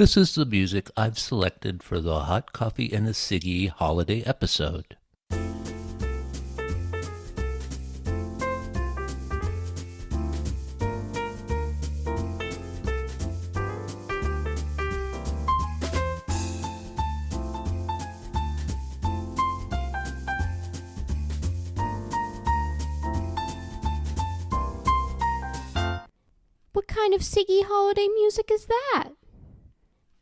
This is the music I've selected for the Hot Coffee and a Siggy holiday episode. What kind of Siggy holiday music is that?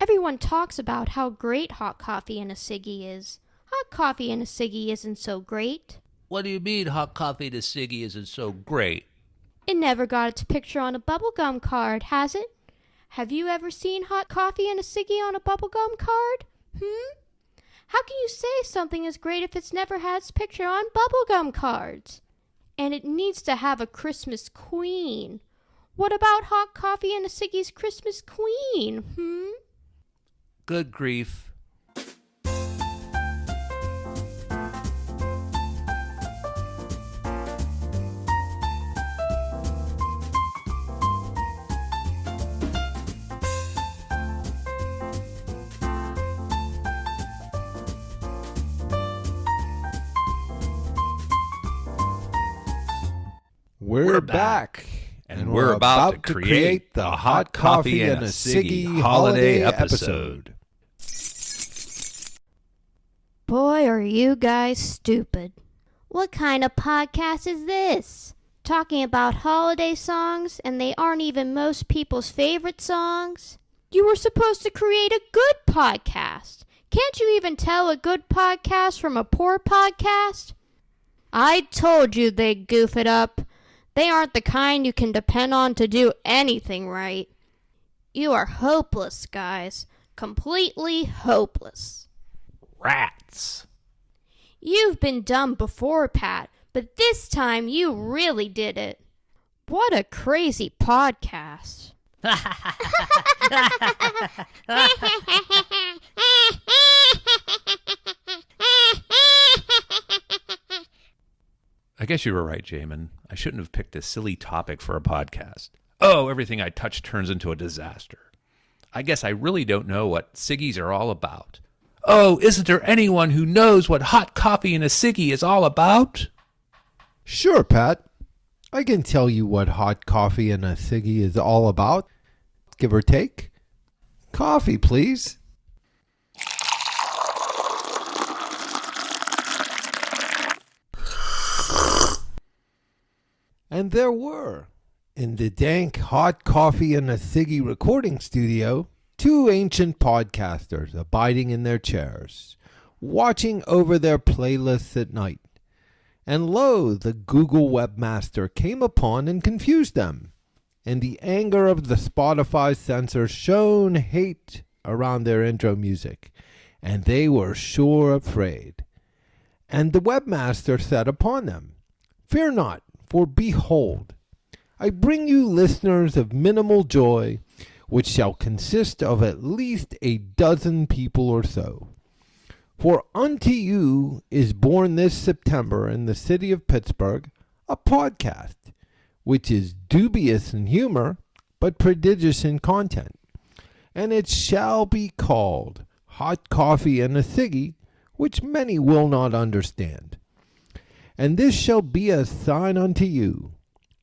Everyone talks about how great hot coffee and a Siggy is. Hot coffee and a Siggy isn't so great. What do you mean Hot Coffee and a Siggy isn't so great? It never got its picture on a bubblegum card, has it? Have you ever seen hot coffee and a Siggy on a bubblegum card? How can you say something is great if it's never had its picture on bubblegum cards? And it needs to have a Christmas queen. What about hot coffee and a Siggy's Christmas queen, Good grief. We're back. And we're about to create the Hot Coffee and a Siggy holiday episode. Boy, are you guys stupid. What kind of podcast is this? Talking about holiday songs, and they aren't even most people's favorite songs? You were supposed to create a good podcast. Can't you even tell a good podcast from a poor podcast? I told you they'd goof it up. They aren't the kind you can depend on to do anything right. You are hopeless, guys. Completely hopeless. Rats. You've been dumb before, Pat, but this time you really did it. What a crazy podcast. I guess you were right, Jamin. I shouldn't have picked a silly topic for a podcast. Oh, everything I touch turns into a disaster. I guess I really don't know what Siggies are all about. Oh, isn't there anyone who knows what hot coffee and a Siggy is all about? Sure, Pat. I can tell you what hot coffee and a Siggy is all about. Give or take. Coffee, please. And there were, in the dank hot coffee and a Siggy recording studio, two ancient podcasters abiding in their chairs, watching over their playlists at night. And lo, the Google webmaster came upon and confused them. And the anger of the Spotify censors shone hate around their intro music, and they were sure afraid. And the webmaster said upon them, "Fear not, for behold, I bring you listeners of minimal joy, which shall consist of at least a dozen people or so. For unto you is born this September in the city of Pittsburgh a podcast, which is dubious in humor, but prodigious in content. And it shall be called Hot Coffee and a Siggy, which many will not understand. And this shall be a sign unto you.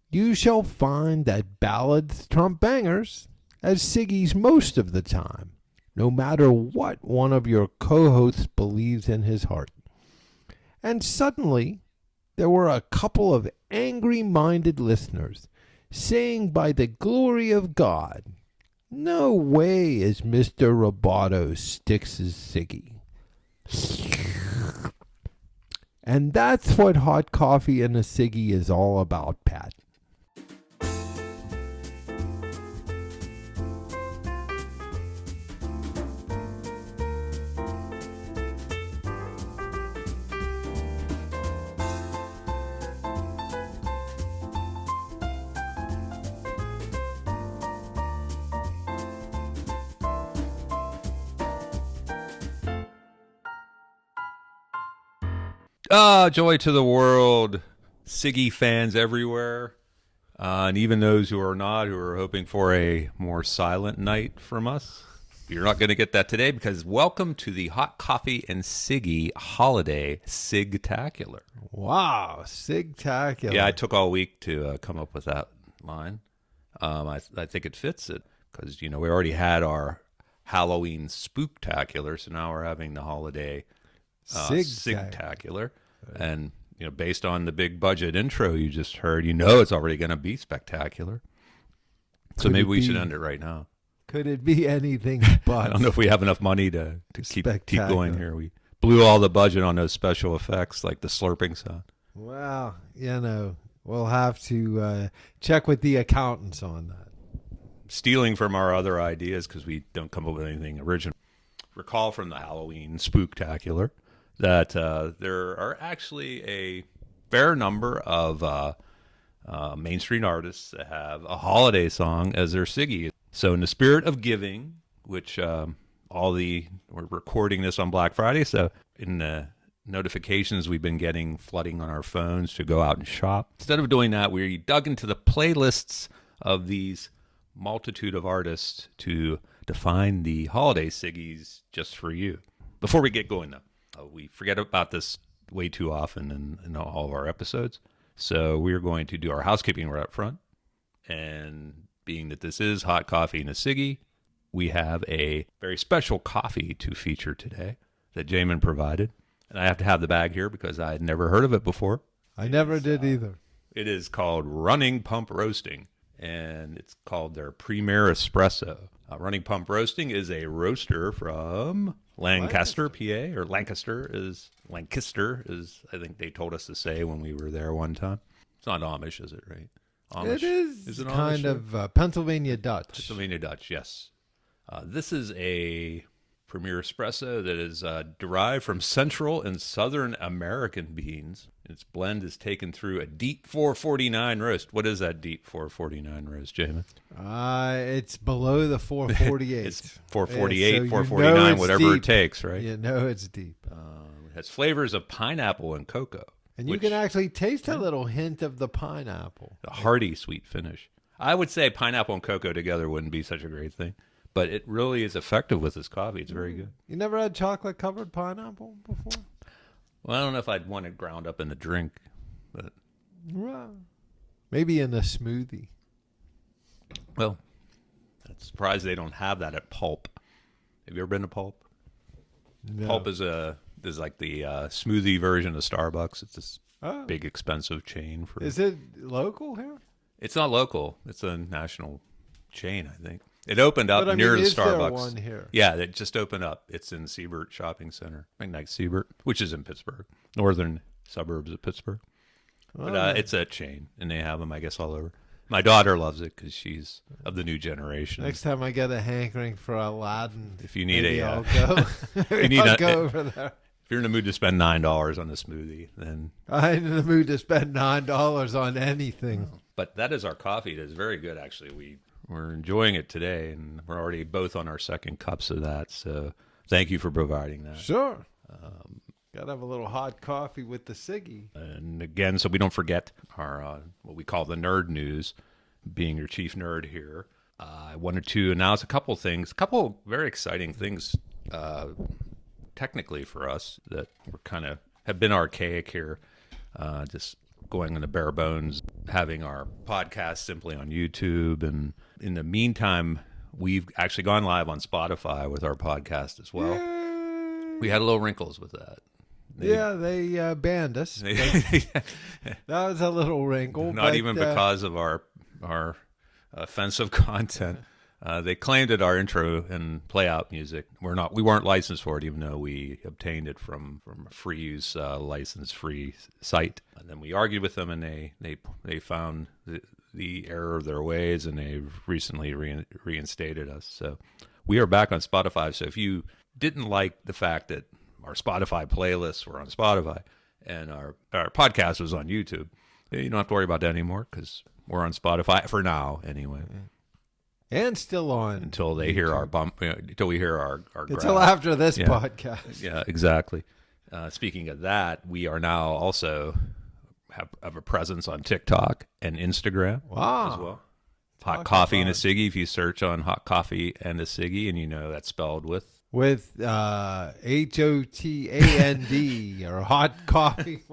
You shall find that ballads trump bangers, as Siggy's most of the time, no matter what one of your co-hosts believes in his heart." And suddenly, there were a couple of angry-minded listeners saying by the glory of God, "No way is Mr. Roboto Styx's Siggy." And that's what hot coffee and a Siggy is all about, Pat. Ah, joy to the world. Siggy fans everywhere. And even those who are not, who are hoping for a more silent night from us. You're not going to get that today because welcome to the Hot Coffee and Siggy Holiday Sig-Tacular. Wow, Sig-Tacular. Yeah, I took all week to come up with that line. I think it fits it because, we already had our Halloween Spooktacular, so now we're having the Holiday Sig-Tacular. And, based on the big budget intro you just heard, it's already going to be spectacular. So maybe we should end it right now. Could it be anything but? I don't know if we have enough money to keep going here. We blew all the budget on those special effects like the slurping sound. Well, we'll have to check with the accountants on that. Stealing from our other ideas because we don't come up with anything original. Recall from the Halloween Spooktacular that there are actually a fair number of mainstream artists that have a holiday song as their Siggy. So in the spirit of giving, which we're recording this on Black Friday, so in the notifications we've been getting flooding on our phones to go out and shop, instead of doing that, we dug into the playlists of these multitude of artists to define the holiday Siggies just for you. Before we get going, though, we forget about this way too often in all of our episodes. So we're going to do our housekeeping right up front. And being that this is Hot Coffee and a Siggy, we have a very special coffee to feature today that Jamin provided. And I have to have the bag here because I had never heard of it before. I never did either. It is called Running Pump Roasting, and it's called their Premier Espresso. Running Pump Roasting is a roaster from Lancaster, PA, or Lancaster is, I think they told us to say when we were there one time. It's not Amish, is it, right? Amish. It is it kind Amish, of Pennsylvania Dutch. Pennsylvania Dutch, yes. This is a Premier Espresso that is derived from Central and Southern American beans. Its blend is taken through a deep 449 roast. What is that deep 449 roast, Jamin? It's below the 448. It's 448, so 449, whatever deep. it takes, right? It's deep. It has flavors of pineapple and cocoa. And you can actually taste a little hint of the pineapple. A hearty, sweet finish. I would say pineapple and cocoa together wouldn't be such a great thing, but it really is effective with this coffee. It's very good. You never had chocolate-covered pineapple before? Well, I don't know if I'd want it ground up in a drink, but Well, maybe in a smoothie. Well, I'm surprised they don't have that at Pulp. Have you ever been to Pulp? No. Pulp is like the smoothie version of Starbucks. It's this Oh. big expensive chain for. Is it local here? It's not local. It's a national chain, I think. It opened up But I near mean, the is there Starbucks. one here? Yeah, it just opened up. It's in Siebert Shopping Center, McKnight Siebert, which is in Pittsburgh, northern suburbs of Pittsburgh. But it's a chain, and they have them, I guess, all over. My daughter loves it because she's of the new generation. Next time I get a hankering for Aladdin, If you need maybe a, I'll go. need I'll a- go over there. If you're in the mood to spend $9 on a smoothie, then. I'm in the mood to spend $9 on anything. But that is our coffee. It is very good, actually. We're enjoying it today, and we're already both on our second cups of that. So thank you for providing that. Sure. Gotta have a little hot coffee with the Siggy. And again, so we don't forget our what we call the nerd news, being your chief nerd here. I wanted to announce a couple very exciting things technically for us that were have been archaic here, just going in the bare bones, having our podcast simply on YouTube. And in the meantime, we've actually gone live on Spotify with our podcast as well. Yay. We had a little wrinkles with that. They banned us. That was a little wrinkle. Not even because of our offensive content. They claimed that our intro and play out music we weren't licensed for it, even though we obtained it from a free use license free site. And then we argued with them, and they found the error of their ways, and they've recently reinstated us. So we are back on Spotify. So if you didn't like the fact that our Spotify playlists were on Spotify and our podcast was on YouTube, you don't have to worry about that anymore because we're on Spotify for now anyway. And still on. Until they hear our bump, until we hear our Until growl. after this podcast. Yeah, exactly. Speaking of that, we are now also have a presence on TikTok and Instagram Wow. as well. Hot coffee and a Siggy. If you search on hot coffee and a Siggy, and that's spelled with HOTAND or hot coffee.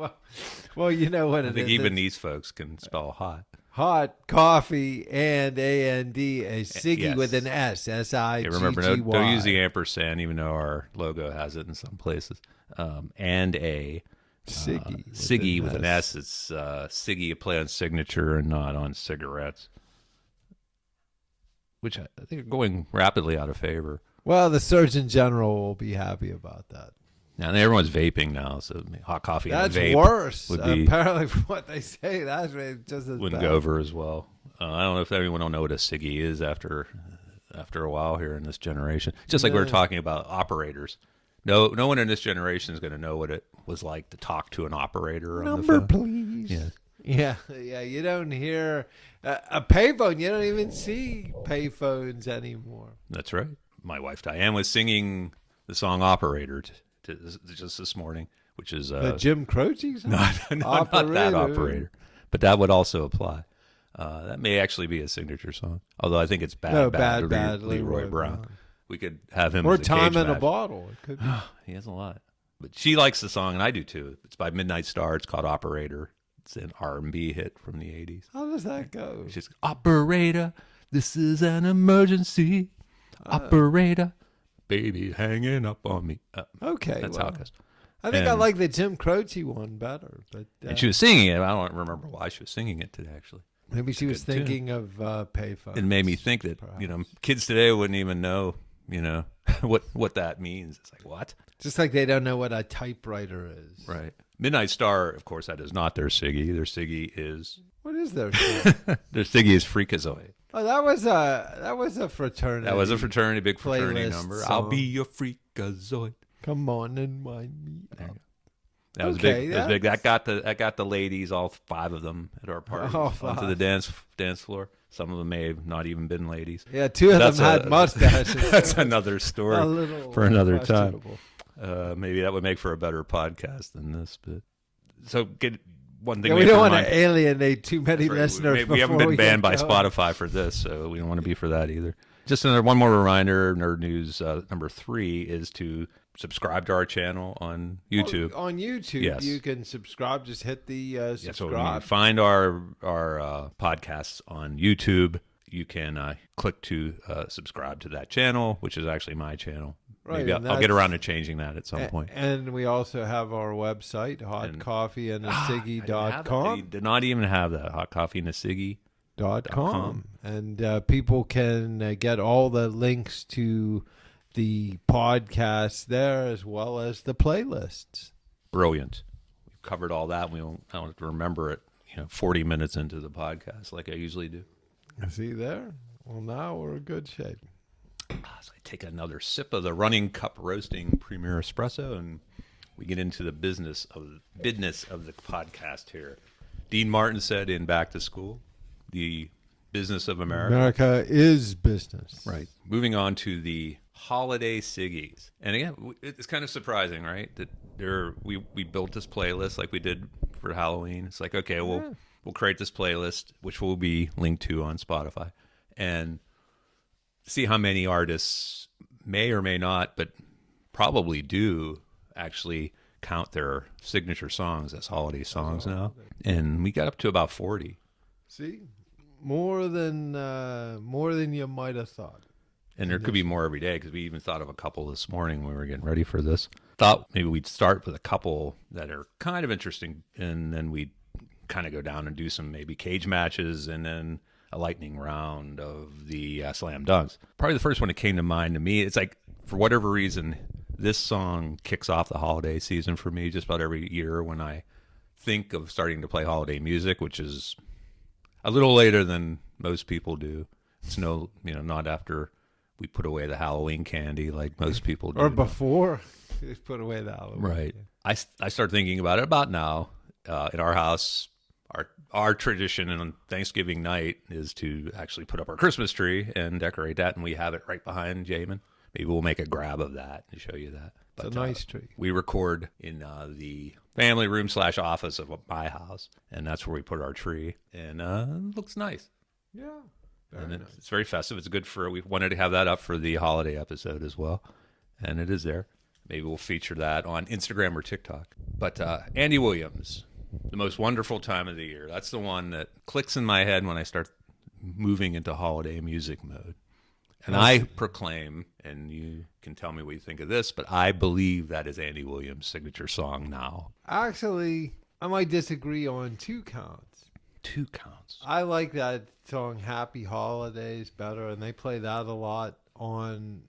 Well, you know what it is. I think even these folks can spell hot. Hot coffee and AND, a Siggy Yes. with an S, S-I-G-G-Y. Remember, don't use the ampersand, even though our logo has it in some places. And a Siggy with an S. It's Siggy, a play on signature and not on cigarettes, which I think are going rapidly out of favor. Well, the Surgeon General will be happy about that. Now everyone's vaping now, so hot coffee That's and a vape worse. would be, apparently, from what they say, that's just as wouldn't bad. go over as well. I don't know if anyone will know what a Siggy is after a while here in this generation. Just like we were talking about operators. No one in this generation is going to know what it was like to talk to an operator on the Number, phone. please. Yeah. You don't hear a payphone. You don't even see payphones anymore. That's right. My wife Diane was singing the song "Operator" just this morning, which is The Jim Croce song? not that operator, but that would also apply. That may actually be a signature song, although I think it's bad Leroy Brown. We could have him Or as a Time cage in a match. Bottle. It could be. He has a lot, but she likes the song, and I do too. It's by Midnight Star. It's called "Operator." It's an R&B hit from the '80s. How does that go? She's "Operator, this is an emergency. Operator, baby hanging up on me." Okay. That's how it goes. I think I And- like the Jim Croce one better. But And she was singing it. I don't remember why she was singing it today, actually. maybe she was good tune. thinking of payphones. It made me think that, perhaps. kids today wouldn't even know, what that means. It's like, what? Just like they don't know what a typewriter is. Right. Midnight Star, of course, that is not their Siggy. Their Siggy is What is their shit? Freakazoid. Oh, that was a fraternity. That was a fraternity, big fraternity Playlist number. song. I'll be your Freakazoid. Come on and wind me There you up. go. That was Okay, big. That was big. That got the ladies, all 5 of them, at our party, All onto 5. the dance floor. Some of them may have not even been ladies. Yeah, 2 of That's them had mustaches. That's another story A little for another time. questionable. Maybe that would make for a better podcast than this. But so get one thing. Yeah, we don't want to alienate too many listeners. We haven't before been banned by get going. Spotify for this, so we don't want to be for that either. Just one more reminder. Nerd News number 3 is to subscribe to our channel on YouTube. On YouTube, Yes. you can subscribe. Just hit the Yeah, so when you subscribe. find our podcasts on YouTube, you can click to subscribe to that channel, which is actually my channel. Right, Maybe and I'll get that's- around to changing that at some point. And we also have our website, I didn't have hotcoffeeandasiggy.com. that. You did not even have that. Hot Coffee and a Siggy. .com. And people can get all the links to the podcasts there as well as the playlists. Brilliant. We've covered all that. I don't have to remember it 40 minutes into the podcast like I usually do. See there? Well, now we're in good shape. So I take another sip of the Running Cup Roasting Premier Espresso, and we get into the business of the podcast here. Dean Martin said in Back to School, the business of America. America is business. Right. Moving on to the Holiday Sig-Tacular. And again, it's kind of surprising, right? That we built this playlist like we did for Halloween. It's like, okay, we'll create this playlist, which will be linked to on Spotify, and see how many artists may or may not, but probably do actually count their signature songs as holiday songs now. And we got up to about 40. See? More than you might have thought. And there could be more every day, because we even thought of a couple this morning when we were getting ready for this. Thought maybe we'd start with a couple that are kind of interesting, and then we'd kind of go down and do some maybe cage matches, and then a lightning round of the slam dunks. Probably the first one that came to mind to me, it's like, for whatever reason, this song kicks off the holiday season for me just about every year when I think of starting to play holiday music, which is a little later than most people do. It's not after we put away the Halloween candy like most people do. Or before you put away the Halloween. Right. I start thinking about it about now. In our house, our tradition on Thanksgiving night is to actually put up our Christmas tree and decorate that, and we have it right behind Jamin. Maybe we'll make a grab of that and show you that. It's a nice tree. We record in the family room / office of my house, and that's where we put our tree, and it looks nice. Yeah. And it's very festive. It's good for, we wanted to have that up for the holiday episode as well. And it is there. Maybe we'll feature that on Instagram or TikTok. But Andy Williams, the most wonderful time of the year. That's the one that clicks in my head when I start moving into holiday music mode. And I proclaim, and you can tell me what you think of this, but I believe that is Andy Williams' signature song now. Actually, I might disagree on 2 counts. 2 counts. I like that song Happy Holidays better, and they play that a lot on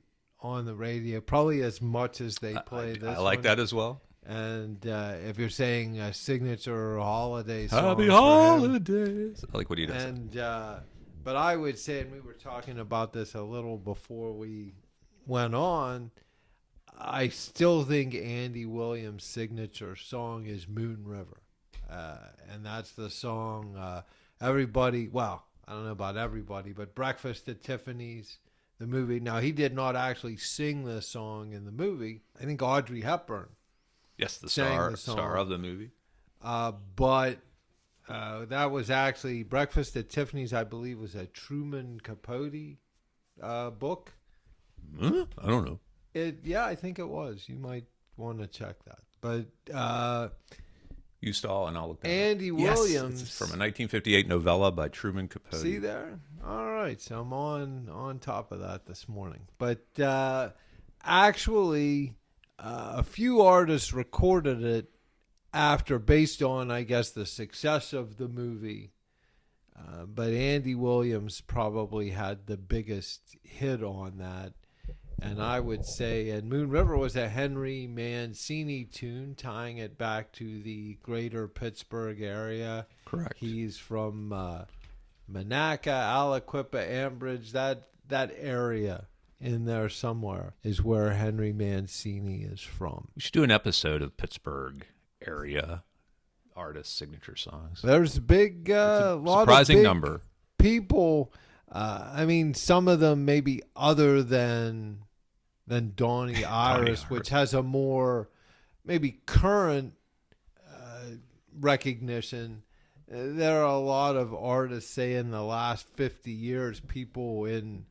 the radio, probably as much as they play this I like one. that as well. And if you're saying a signature holiday song, Happy for him, holidays. I like what he does. and but I would say, and we were talking about this a little before we went on, I still think Andy Williams' signature song is Moon River. And that's the song everybody, well, I don't know about everybody, but Breakfast at Tiffany's, the movie. Now, he did not actually sing this song in the movie. I think Audrey Hepburn. Yes, the sang star of the movie. But that was actually Breakfast at Tiffany's, I believe, was a Truman Capote book. Huh? I don't know. Yeah, I think it was. You might want to check that. But You stall and I'll look that Andy up. Williams. Yes, it's from a 1958 novella by Truman Capote. See there? All right. So I'm on top of that this morning. But actually, a few artists recorded it after, based on, I guess, the success of the movie. But Andy Williams probably had the biggest hit on that. And I would say, and Moon River was a Henry Mancini tune, tying it back to the greater Pittsburgh area. Correct. He's from Monaca, Aliquippa, Ambridge, that area in there somewhere is where Henry Mancini is from. We should do an episode of Pittsburgh area artist signature songs. There's a big, lot surprising of big number. people. I mean, some of them maybe other than Donnie Iris, which has a more maybe current recognition. There are a lot of artists, say in the last 50 years, people in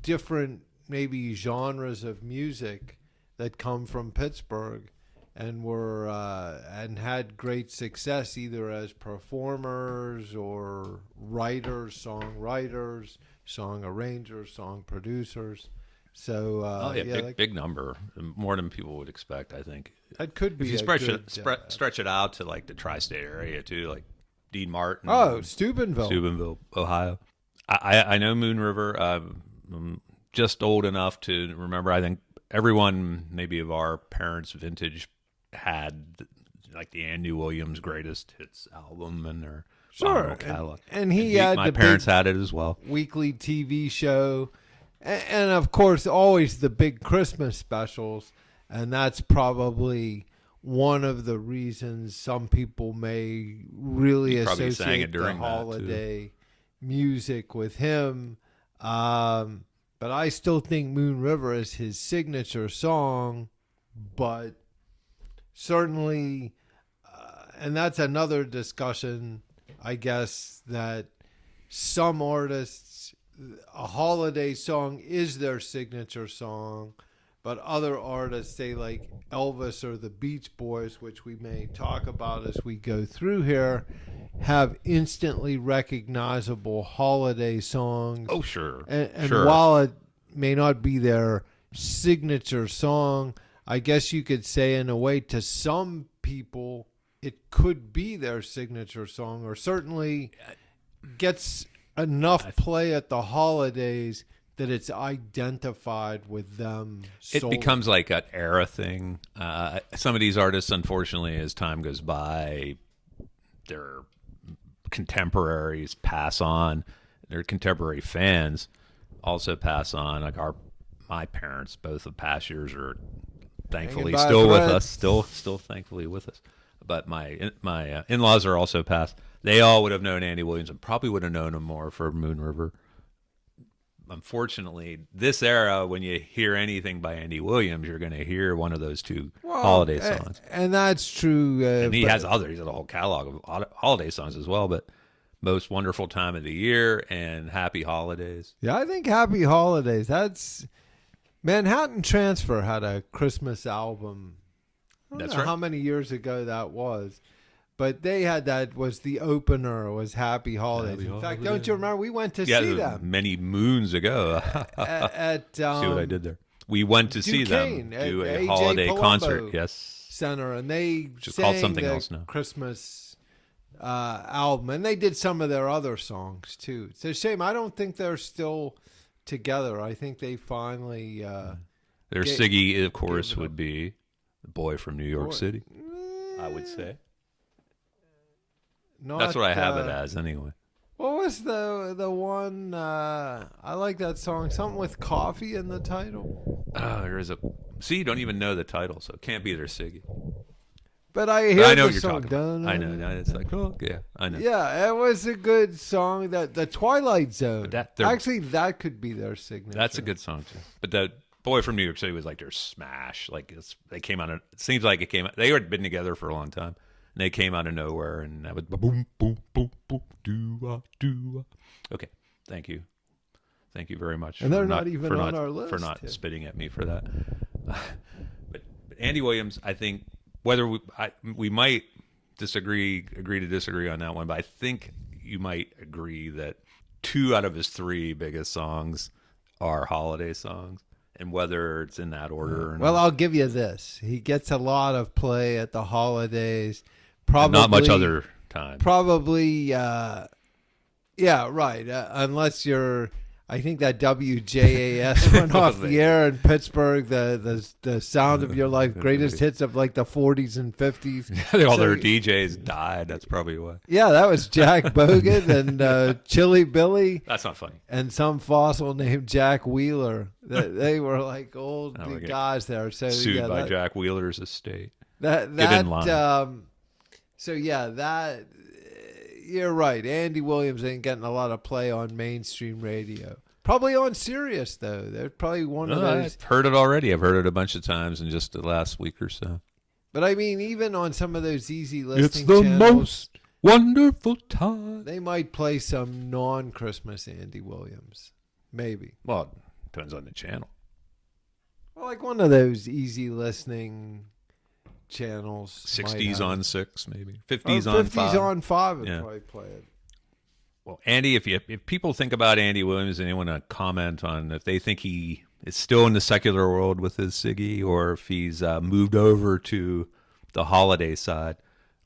different maybe genres of music that come from Pittsburgh and were and had great success either as performers or writers, songwriters, song arrangers, song producers. So big number, more than people would expect. I think that could be. If you stretch it out to like the tri-state area too, like Dean Martin. Oh, Steubenville, Ohio. I know Moon River. I'm just old enough to remember. I think everyone, maybe of our parents' vintage, had like the Andy Williams Greatest Hits album in their catalog. And he had my parents had it as well. Weekly TV show. And of course, always the big Christmas specials. And that's probably one of the reasons some people may really associate the holiday music with him. But I still think Moon River is his signature song. But certainly, and that's another discussion, I guess, that some artists, a holiday song is their signature song, but other artists, say like Elvis or the Beach Boys, which we may talk about as we go through here, have instantly recognizable holiday songs. Oh, sure. And sure. while it may not be their signature song, I guess you could say in a way to some people it could be their signature song, or certainly gets enough play at the holidays that it's identified with them. It becomes like an era thing. Some of these artists, unfortunately, as time goes by, their contemporaries pass on. Their contemporary fans also pass on. Like my parents, both of past years, are thankfully still with us. Still thankfully with us. But my in-laws are also passed. They all would have known Andy Williams and probably would have known him more for Moon River. Unfortunately, this era, when you hear anything by Andy Williams, you're going to hear one of those two holiday songs. And that's true. And he has others. He has a whole catalog of holiday songs as well. But most wonderful time of the year and happy holidays. Yeah, I think Happy Holidays. That's Manhattan Transfer had a Christmas album. I don't That's know right. how many years ago that was. But they had that was the opener was Happy Holidays. Happy In fact, Holidays. don't you remember we went to Yeah, see them many moons ago. at See what I did there? We went to see them Duquesne, do at a AJ holiday Palumbo concert. Yes. Center, and they Which is called sang something the else now. Christmas album, and they did some of their other songs too. It's a shame. I don't think they're still together. I think they finally. Their Ga- Siggy, of course, gave it would up. be the boy from New York Boy. City, I would say. Not, That's what I have it as, anyway. What was the one? I like that song. Something with coffee in the title. There is a. See, you don't even know the title, so it can't be their Siggy. But I hear I know the what you're song. talking about. I know. It's like, oh, yeah, I know. Yeah, it was a good song. That the Twilight Zone. But Actually, that could be their signature. That's a good song, too. But the boy from New York City was like their smash. Like, they came out of, it seems like it came out, they had been together for a long time. And they came out of nowhere, and that was boom, boom, boom, boom, doo. Okay, thank you. Thank you very much. And they're for not even on our For list, not Tim. spitting at me for that. But Andy Williams, I think, whether we might agree to disagree on that one, but I think you might agree that 2 out of his 3 biggest songs are holiday songs, and whether it's in that order or Well, not. I'll give you this. He gets a lot of play at the holidays. Probably Not much other time. Probably, yeah, right. Unless you're, I think that WJAS went off the air in Pittsburgh. The sound of your life, greatest hits of like the 40s and 50s. All So- their DJs died. That's probably why. Yeah, that was Jack Bogan and Chili Billy That's not funny. and some fossil named Jack Wheeler. They were like old Oh, we're getting guys there. So Sued yeah, by that, Jack Wheeler's estate. That Get in line. So yeah, that you're right. Andy Williams ain't getting a lot of play on mainstream radio. Probably on Sirius though. They're probably one of those. I've heard it already. I've heard it a bunch of times in just the last week or so. But I mean, even on some of those easy listening channels, wonderful time. they might play some non-Christmas Andy Williams. Maybe. Well, it depends on the channel. Well, like one of those easy listening channels. 60s on 6, maybe. 50s 50s on 5. on 5 would Yeah. probably play it. Well, Andy, if people think about Andy Williams and they want to comment on if they think he is still in the secular world with his Siggy or if he's moved over to the holiday side,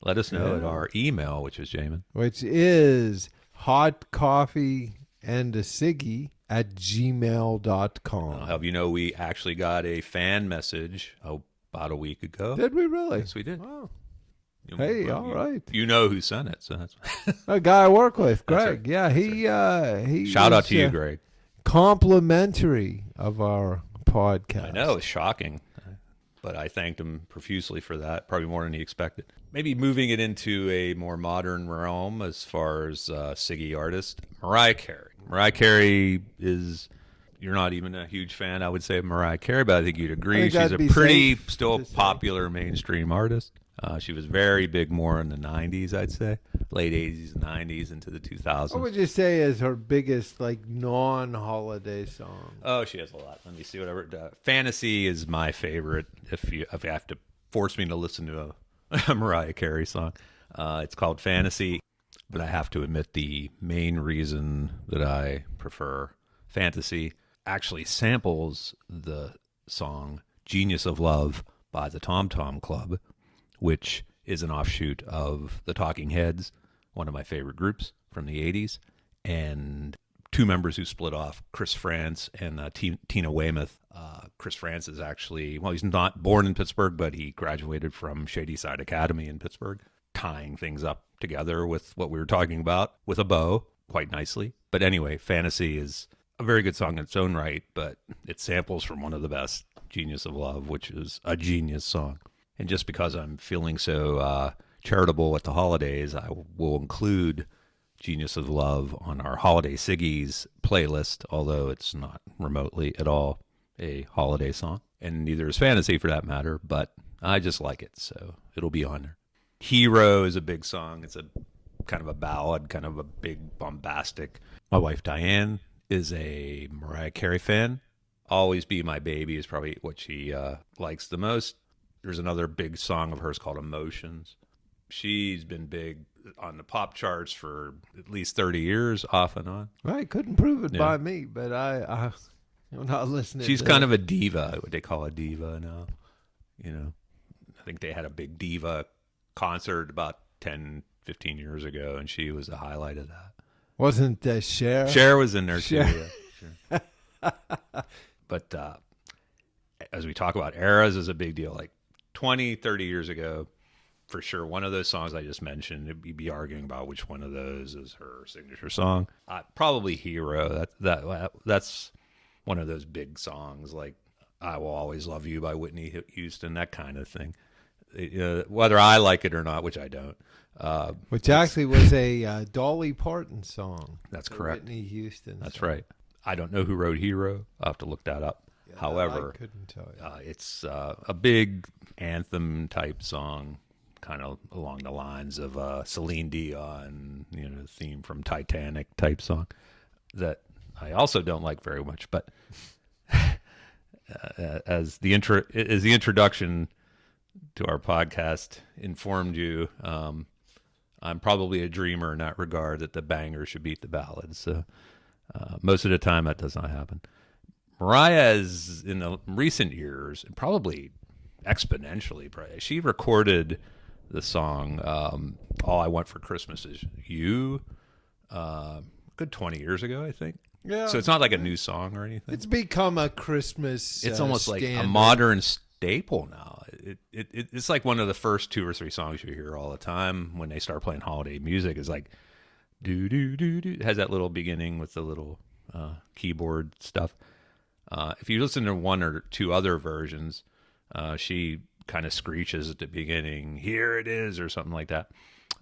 let us know at our email, which is Jamin. Which is hot coffee and a Siggy at I'll gmail.com. have you know we actually got a fan message about a week ago. Did we really? Yes, we did. Wow. You- Hey, well, all you- right. You know who sent it, so that's A guy I work with, That's Greg. right. Yeah, he shout out was, to you, Greg. complimentary of our podcast. I know it's shocking, but I thanked him profusely for that, probably more than he expected. Maybe moving it into a more modern realm as far as Siggy artist, Mariah Carey. Mariah Carey is, you're not even a huge fan, I would say, of Mariah Carey, but I think you'd agree think she's that'd a be pretty, safe still to say. popular mainstream artist. She was very big more in the 90s, I'd say, late 80s, 90s, into the 2000s. What would you say is her biggest like non-holiday song? Oh, she has a lot. Let me see. Whatever. Fantasy is my favorite. If you have to force me to listen to a Mariah Carey song, it's called Fantasy. But I have to admit, the main reason that I prefer Fantasy actually samples the song "Genius of Love" by the Tom Tom Club, which is an offshoot of the Talking Heads, one of my favorite groups from the 80s, and 2 members who split off, Chris France and Tina Weymouth. Chris France is actually, well, he's not born in Pittsburgh, but he graduated from Shady Side Academy in Pittsburgh, tying things up together with what we were talking about with a bow quite nicely. But anyway, Fantasy is a very good song in its own right, but it samples from one of the best, Genius of Love, which is a genius song. And just because I'm feeling so charitable at the holidays, I will include Genius of Love on our Holiday Siggy's playlist, although it's not remotely at all a holiday song. And neither is Fantasy for that matter, but I just like it, so it'll be on there. Hero is a big song. It's a kind of a ballad, kind of a big bombastic. My wife Diane is a Mariah Carey fan. Always Be My Baby is probably what she likes the most. There's another big song of hers called Emotions. She's been big on the pop charts for at least 30 years, off and on. I couldn't prove it by me, but I'm not listening. She's kind of a diva, what they call a diva now. You know, I think they had a big diva concert about 10, 15 years ago, and she was the highlight of that. Wasn't Cher? Cher was in there Cher. too. Yeah, sure. But as we talk about eras is a big deal. Like 20, 30 years ago, for sure, one of those songs I just mentioned, we'd be arguing about which one of those is her signature song. Probably Hero. That's one of those big songs, like I Will Always Love You by Whitney Houston, that kind of thing. Whether I like it or not, which I don't. Which actually was a Dolly Parton song. That's correct. Whitney Houston. That's right. I don't know who wrote Hero. I'll have to look that up. Yeah, However, I couldn't tell you. it's a big anthem type song, kind of along the lines of Celine Dion, the theme from Titanic type song that I also don't like very much. But as the introduction to our podcast informed you, I'm probably a dreamer in that regard, that the banger should beat the ballads. So most of the time that does not happen. Mariah is, in the recent years, probably exponentially, she recorded the song All I Want for Christmas Is You good 20 years ago, I think. Yeah. So it's not like a new song or anything. It's become a Christmas It's almost standard. like a modern staple now. It's like one of the first 2 or 3 songs you hear all the time when they start playing holiday music. Is like do do do do. It has that little beginning with the little keyboard stuff. If you listen to one or two other versions, she kind of screeches at the beginning, "Here it is," or something like that.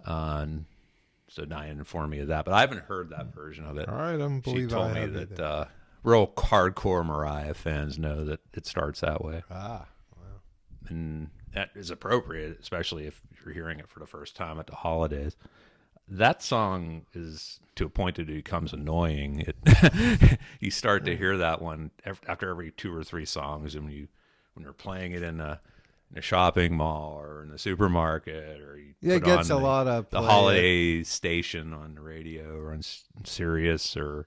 So Diane informed me of that, but I haven't heard that version of it. All right, I don't believe she told I me have that real hardcore Mariah fans know that it starts that way. Wow. And that is appropriate, especially if you're hearing it for the first time at the holidays. That song is to a point that it becomes annoying. You start to hear that one after every 2 or 3 songs, and when you're playing it in a shopping mall or in the supermarket, or you Yeah, it put gets on a lot of the play. holiday station on the radio or on Sirius, or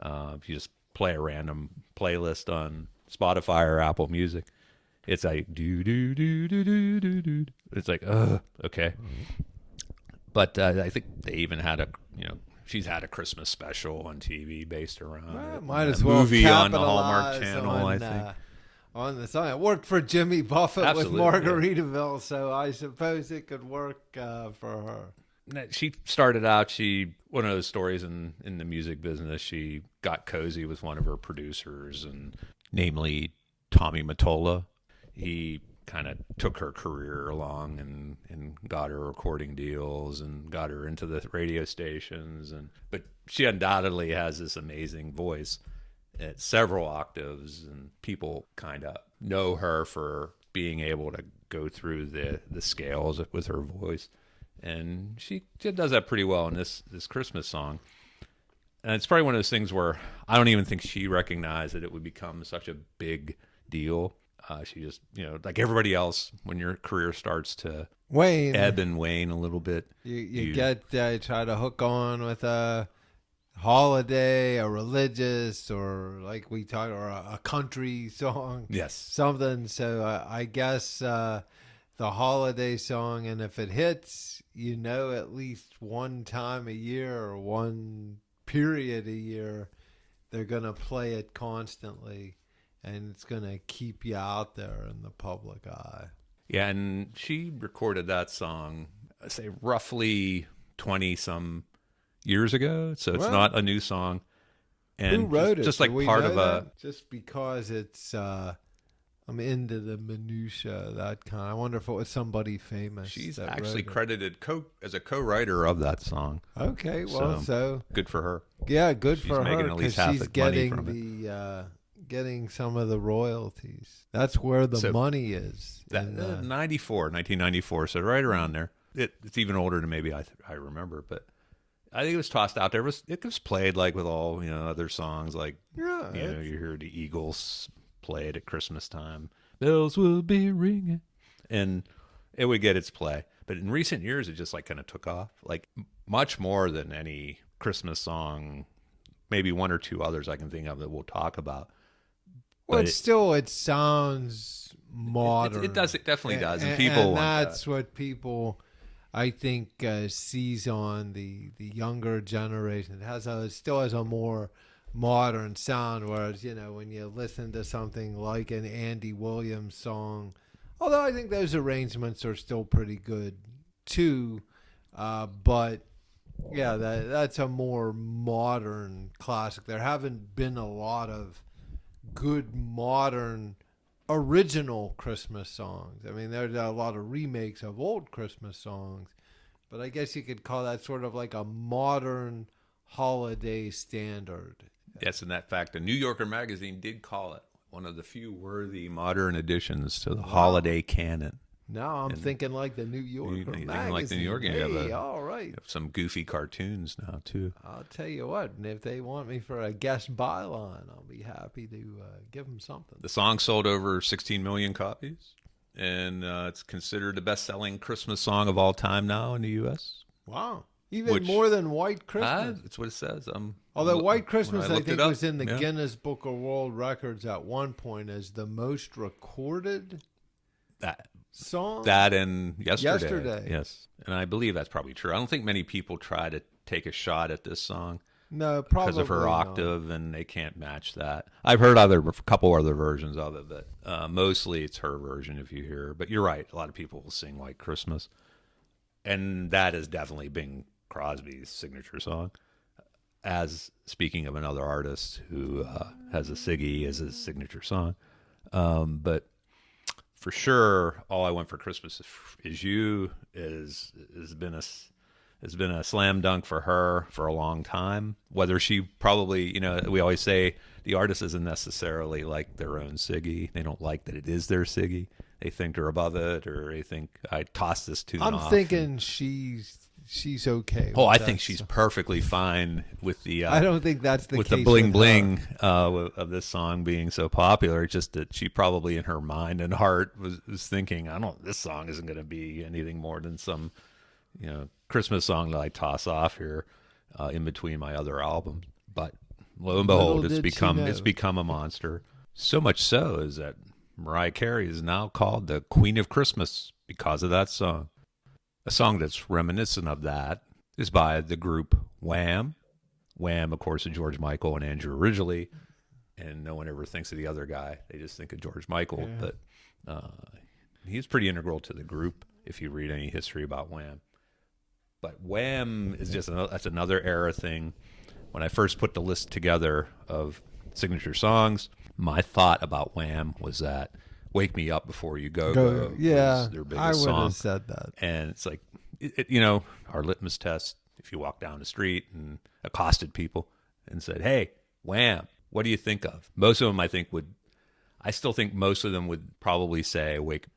if you just play a random playlist on Spotify or Apple Music. It's like do do do do do do do. It's like okay. But I think they even had she's had a Christmas special on TV based around it. Might as A well movie on the Hallmark capitalize Channel, on, I think. On the song. It worked for Jimmy Buffett Absolutely, with Margaritaville, so I suppose it could work for her. She started out, one of those stories in the music business, she got cozy with one of her producers, and namely Tommy Mottola. He kind of took her career along and got her recording deals and got her into the radio stations. But she undoubtedly has this amazing voice at several octaves, and people kind of know her for being able to go through the scales with her voice. And she does that pretty well in this Christmas song. And it's probably one of those things where I don't even think she recognized that it would become such a big deal. She just, like everybody else, when your career starts to ebb and wane a little bit, you try to hook on with a holiday, a religious, or like we talk, or a country song. Yes. Something. So I guess the holiday song, and if it hits, at least one time a year or one period a year, they're going to play it constantly. And it's going to keep you out there in the public eye. Yeah, and she recorded that song, I say, roughly 20-some years ago. So it's not a new song. And who wrote it? Just like Do we part know of that? Just because it's, I'm into the minutia, that kind. I wonder if it was somebody famous. She's that actually wrote it. credited as a co-writer of that song. Okay, well, so good for her. yeah, good She's for making her at least because half she's the money getting from it. getting some of the royalties. That's where the money is. That 1994, so right around there. It's even older than maybe I remember, but I think it was tossed out there. It was played like with all other songs, like you hear the Eagles play it at Christmas time. Bells will be ringing, and it would get its play. But in recent years, it just like kind of took off, like much more than any Christmas song. Maybe one or two others I can think of that we'll talk about. Well, But it sounds modern. It does. It definitely does. And and people want that's that. what people, I think, sees on the younger generation. It still has a more modern sound. Whereas when you listen to something like an Andy Williams song, although I think those arrangements are still pretty good too, but yeah, that's a more modern classic. There haven't been a lot of good modern original Christmas songs. I mean, there's a lot of remakes of old Christmas songs, but I guess you could call that sort of like a modern holiday standard. Yes, in that fact, the New Yorker magazine did call it one of the few worthy modern additions to the holiday canon. Now I'm thinking like the New Yorker magazine. Like the New Yorker, hey, all right. You have some goofy cartoons now too. I'll tell you what, and if they want me for a guest byline, I'll be happy to give them something. The song sold over 16 million copies, and it's considered the best-selling Christmas song of all time now in the U.S. Wow. Even more than White Christmas. That's what it says. Although White Christmas, I think, was in the yeah. Guinness Book of World Records at one point as the most recorded song. That and Yesterday. Yesterday. Yes. And I believe that's probably true. I don't think many people try to take a shot at this song. No, probably because of her not. octave, and they can't match that. I've heard a couple other versions of it, but mostly it's her version if you hear. But you're right. A lot of people will sing White Christmas. And that is definitely Bing Crosby's signature song. As speaking of another artist who has a Siggy as his signature song. But for sure, All I Want for Christmas Is You has been a slam dunk for her for a long time. Whether she probably, we always say the artist isn't necessarily like their own Siggy. They don't like that it is their Siggy. They think they're above it, or they think I tossed this tune off. I'm thinking she's okay. I think she's perfectly fine with the. I don't think that's the with case the bling with bling of this song being so popular. It's just that she probably in her mind and heart was thinking, this song isn't going to be anything more than some, Christmas song that I toss off here in between my other albums. But lo and behold, it's become a monster. So much so is that Mariah Carey is now called the Queen of Christmas because of that song. A song that's reminiscent of that is by the group Wham. Wham, of course, is George Michael and Andrew Ridgeley, and no one ever thinks of the other guy. They just think of George Michael, but he's pretty integral to the group if you read any history about Wham. But Wham is that's another era thing. When I first put the list together of signature songs, my thought about Wham was that "Wake Me Up Before You Go." Yeah, was their biggest I would song. have said that. And it's like, our litmus test. If you walk down the street and accosted people and said, "Hey, Wham, what do you think of?" Most of them, I still think most of them would probably say, "Wake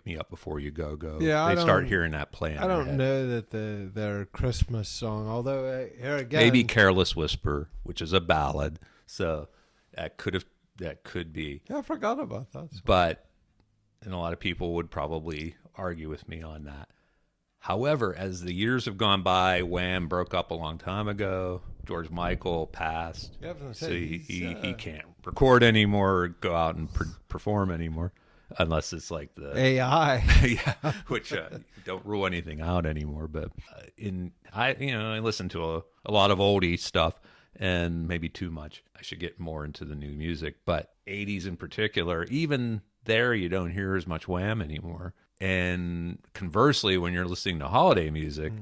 me up before you go." Yeah, they start hearing that playing. I don't know that their Christmas song, although here again, maybe "Careless Whisper," which is a ballad, so that could be. Yeah, I forgot about that song. But and a lot of people would probably argue with me on that. However, as the years have gone by, Wham broke up a long time ago. George Michael passed, so he can't record anymore or go out and perform anymore, unless it's like the AI. yeah, which don't rule anything out anymore. But I listen to a lot of oldie stuff, and maybe too much. I should get more into the new music, but 80s in particular, even there you don't hear as much Wham anymore. And conversely, when you're listening to holiday music,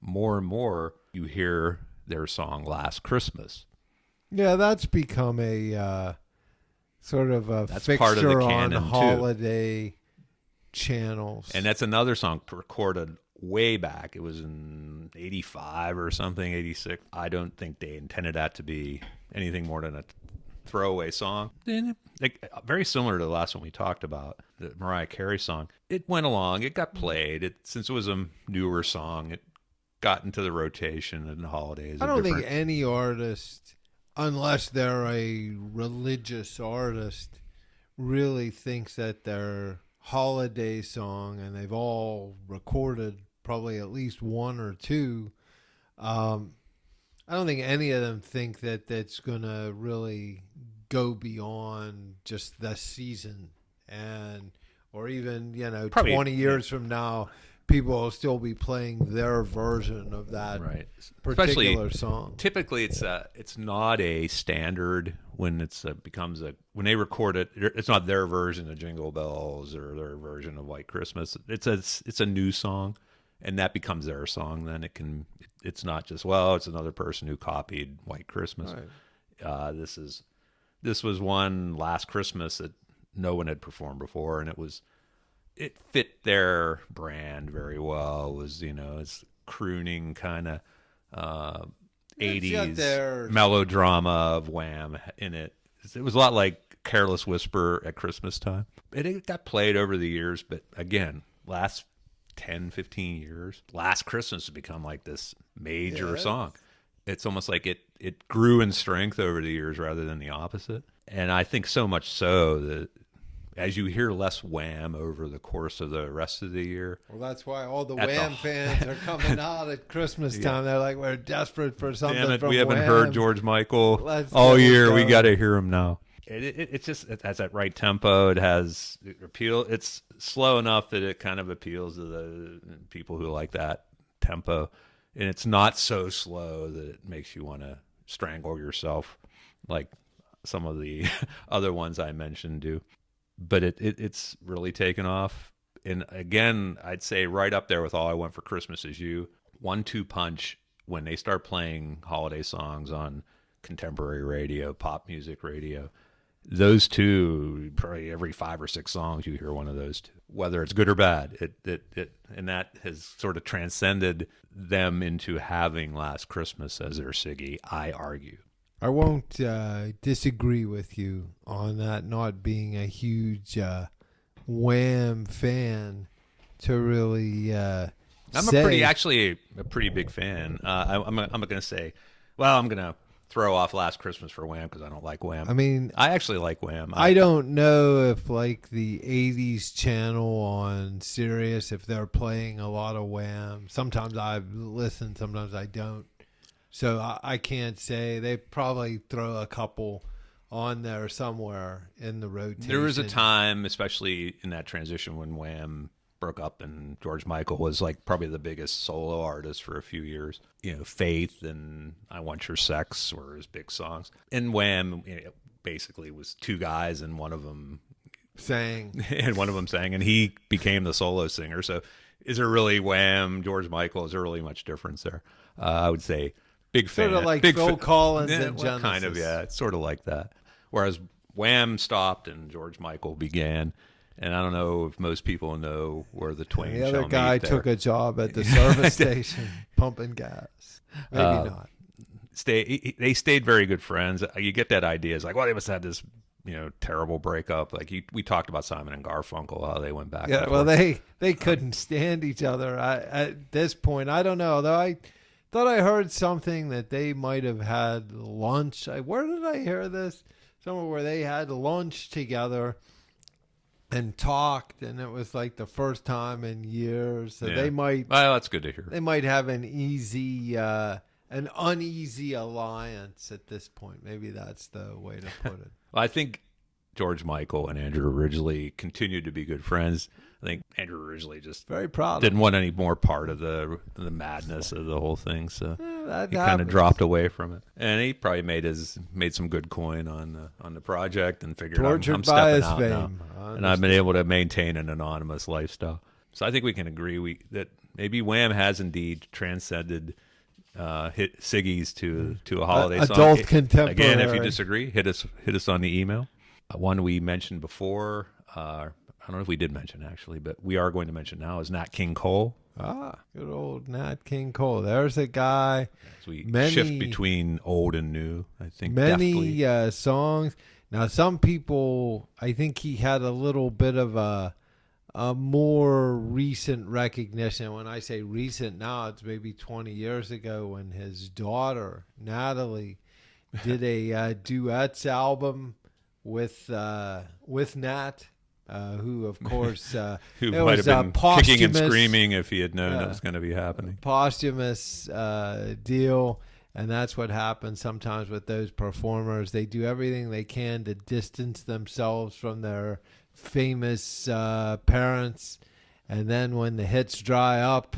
more and more you hear their song "Last Christmas." Yeah, that's become a sort of a fixture part of the on canon, holiday channels. And that's another song recorded way back. It was in 85 or something, 86. I don't think they intended that to be anything more than throwaway song. And very similar to the last one we talked about, the Mariah Carey song. It went along. It got played. Since it was a newer song, it got into the rotation in the holidays. I don't think any artist, unless they're a religious artist, really thinks that their holiday song, and they've all recorded probably at least one or two. I don't think any of them think that that's going to really go beyond just the season, or even, Probably, 20 years from now, people will still be playing their version of that particular song. Typically, it's not a standard when when they record it. It's not their version of Jingle Bells or their version of White Christmas. It's a new song, and that becomes their song. Then it's not just it's another person who copied White Christmas. Right. This was one last Christmas that no one had performed before, and it fit their brand very well. It was, it's crooning kind of 80s melodrama of Wham in it. It was a lot like Careless Whisper at Christmas time. It got played over the years, but again, last 10, 15 years, Last Christmas has become like this major song. It's almost like it grew in strength over the years rather than the opposite. And I think so much so that as you hear less Wham over the course of the rest of the year. Well, that's why all the Wham fans are coming out at Christmas time. They're like, we're desperate for something Damn it, from we haven't Wham. heard George Michael all year. We got to hear him now. It has that right tempo. It has appeal. It's slow enough that it kind of appeals to the people who like that tempo. And it's not so slow that it makes you want to strangle yourself like some of the other ones I mentioned do. But it's really taken off. And again, I'd say right up there with All I Want for Christmas Is You. 1-2 punch when they start playing holiday songs on contemporary radio, pop music radio. Those two, probably every 5 or 6 songs you hear one of those two, whether it's good or bad. And that has sort of transcended them into having Last Christmas as their Siggy, I argue. I won't disagree with you on that, not being a huge Wham fan to really I'm say. actually a pretty big fan. I'm going to say, I'm going to throw off Last Christmas for Wham because I don't like Wham. I mean, I actually like Wham. I don't know if like the 80s channel on Sirius, if they're playing a lot of Wham. Sometimes I listen, sometimes I don't. So I can't say. They probably throw a couple on there somewhere in the rotation. There was a time, especially in that transition when Wham broke up and George Michael was like probably the biggest solo artist for a few years. Faith and I Want Your Sex were his big songs. And Wham basically was 2 guys and one of them sang. And he became the solo singer. So is there really Wham, George Michael? Is there really much difference there? I would say big fan. Sort of like big Phil Collins and Genesis. Kind of, yeah. It's sort of like that. Whereas Wham stopped and George Michael began. And I don't know if most people know where the twain shall meet. The other guy took a job at the service station pumping gas. Maybe not. They stayed very good friends. You get that idea. It's like, they must have had this terrible breakup. Like we talked about Simon and Garfunkel, how they went back. Yeah, well, they couldn't stand each other. At this point, I don't know. Though I thought I heard something that they might have had lunch. Where did I hear this? Somewhere where they had lunch together and talked, and it was like the first time in years. So they might. Well, that's good to hear. They might have an uneasy alliance at this point. Maybe that's the way to put it. Well, I think George Michael and Andrew Ridgeley continued to be good friends. I think Andrew Ridgeley just very proud didn't want any more part of the madness of the whole thing, so he kind of happens. dropped away from it. And he probably made some good coin on the project and figured I'm stepping out now. And I've been able to maintain an anonymous lifestyle. So I think we can agree that maybe Wham has indeed transcended hit Siggy's to a holiday song. Adult contemporary. Again, if you disagree, hit us on the email. One we mentioned before. I don't know if we did mention actually, but we are going to mention now is Nat King Cole. Good old Nat King Cole. There's a guy. As we shift between old and new, I think definitely. Songs. Now, some people, I think he had a little bit of a more recent recognition. When I say recent now, it's maybe 20 years ago when his daughter, Natalie, did a duets album with Nat. Who, of course, who might have been kicking and screaming if he had known it was going to be happening. Posthumous deal, and that's what happens sometimes with those performers. They do everything they can to distance themselves from their famous parents, and then when the hits dry up,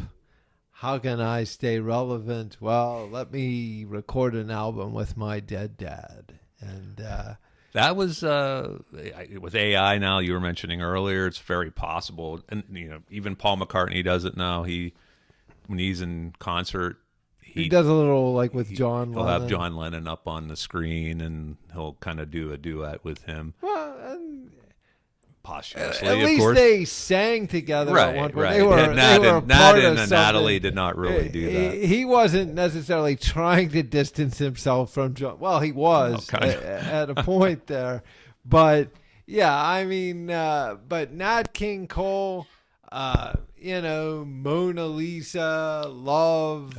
how can I stay relevant? Well, let me record an album with my dead dad. And that was with AI now. You were mentioning earlier, it's very possible, and even Paul McCartney does it now. When he's in concert, he does a little like with John Lennon. He'll have John Lennon up on the screen, and he'll kind of do a duet with him. Well, posthumously, at least they sang together at one point. Right. They were Nat and Natalie did not really do that. He wasn't necessarily trying to distance himself from John. Well, he was at a point there. But, yeah, I mean, but Nat King Cole, Mona Lisa, Love,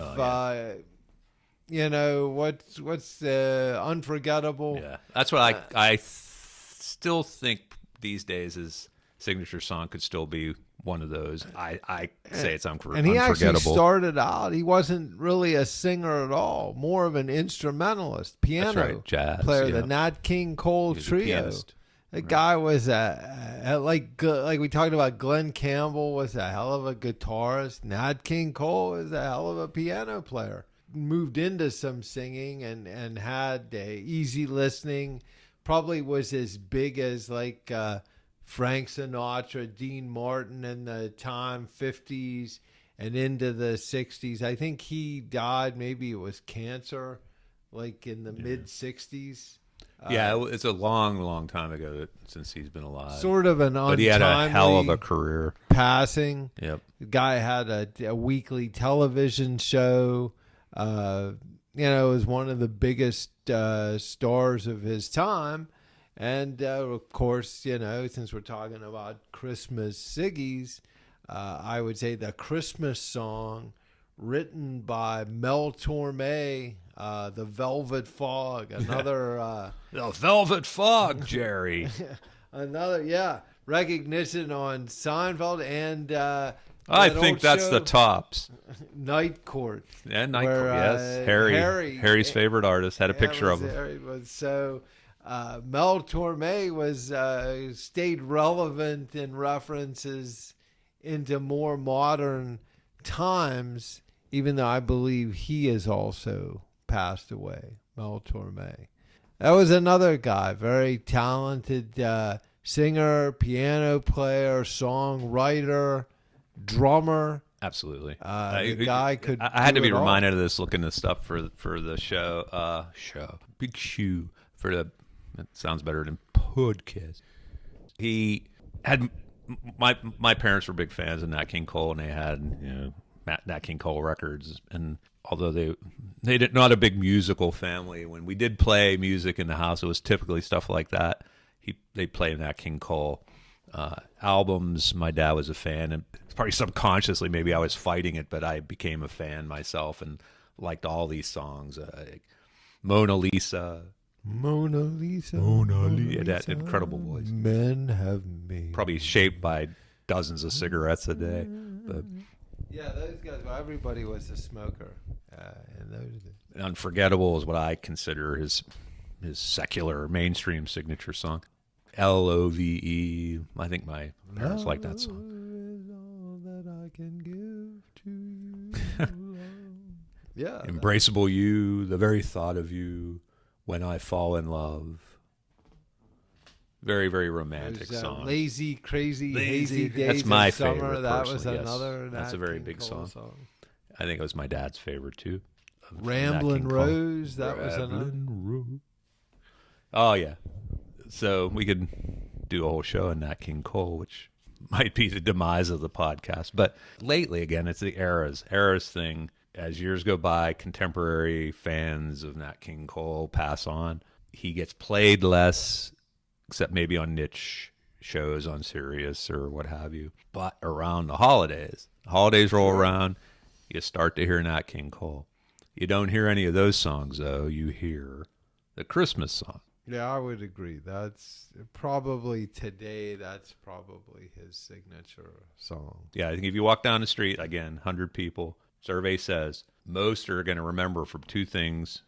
what's Unforgettable. Yeah, that's what I still think these days his signature song could still be one of those. I say it's unforgettable. And he actually started out, he wasn't really a singer at all, more of an instrumentalist, piano jazz player, the Nat King Cole Trio. The guy was like we talked about, Glenn Campbell was a hell of a guitarist. Nat King Cole is a hell of a piano player. Moved into some singing and had easy listening. Probably was as big as like Frank Sinatra, Dean Martin in the time 50s and into the 60s. I think he died, maybe it was cancer, like in the mid 60s. It's a long, long time ago since he's been alive. Sort of an untimely, but he had a hell of a career. Passing. Yep. The guy had a weekly television show. Was one of the biggest stars of his time. And, of course, since we're talking about Christmas Siggy's, I would say the Christmas song written by Mel Torme, The Velvet Fog, another... The Velvet Fog, Jerry. Another, recognition on Seinfeld and... I think that's the tops. Night Court. Yeah, Night Court, yes. Harry's favorite artist, had a picture of him. So Mel Torme stayed relevant in references into more modern times, even though I believe he has also passed away, Mel Torme. That was another guy, very talented singer, piano player, songwriter, drummer. Absolutely. The guy could. I had to be reminded of this looking this up for the show. Big shoe for the. It sounds better than podcast. He had my parents were big fans of Nat King Cole, and they had Nat King Cole records. And although they did not a big musical family, when we did play music in the house, it was typically stuff like that. They play Nat King Cole albums. My dad was a fan, and probably subconsciously maybe I was fighting it, but I became a fan myself and liked all these songs. Mona Lisa. Yeah, that incredible voice. Men have made. Probably shaped by dozens of cigarettes a day. But yeah, those guys. Well, everybody was a smoker in those days. Unforgettable is what I consider his secular mainstream signature song. Love. I think my parents like that song. Is all that I can give to you. Yeah. Embraceable you, the very thought of you, when I fall in love. Very, very romantic song. Lazy, crazy, hazy days. That's my summer. favorite. That was yes. another. That's a very big song. I think it was my dad's favorite too. Ramblin' Rose. That was another. Rose. Oh yeah. So we could do a whole show on Nat King Cole, which might be the demise of the podcast. But lately, again, it's the eras thing. As years go by, contemporary fans of Nat King Cole pass on. He gets played less, except maybe on niche shows on Sirius or what have you. But around the holidays roll around, you start to hear Nat King Cole. You don't hear any of those songs, though. You hear the Christmas song. Yeah, I would agree. That's probably his signature song. Yeah, I think if you walk down the street, again, 100 people, survey says most are going to remember from two things.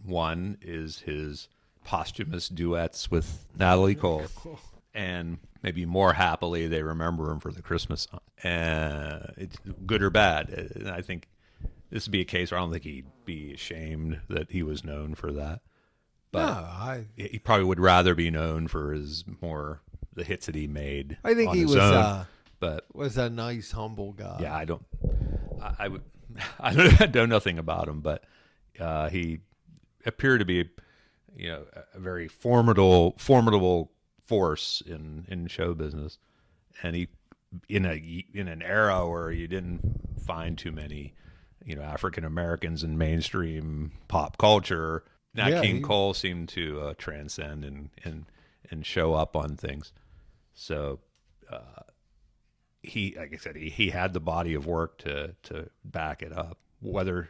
One is his posthumous duets with Natalie Cole, and maybe more happily, they remember him for the Christmas song. It's good or bad. And I think this would be a case where I don't think he'd be ashamed that he was known for that. But he probably would rather be known for the hits that he made. I think on he his was own, but was a nice, humble guy. yeah, I know nothing about him, but he appeared to be, a very formidable force in show business, and he in an era where you didn't find too many, African Americans in mainstream pop culture. Nat King Cole seemed to transcend and show up on things. So he, like I said, he had the body of work to back it up. Whether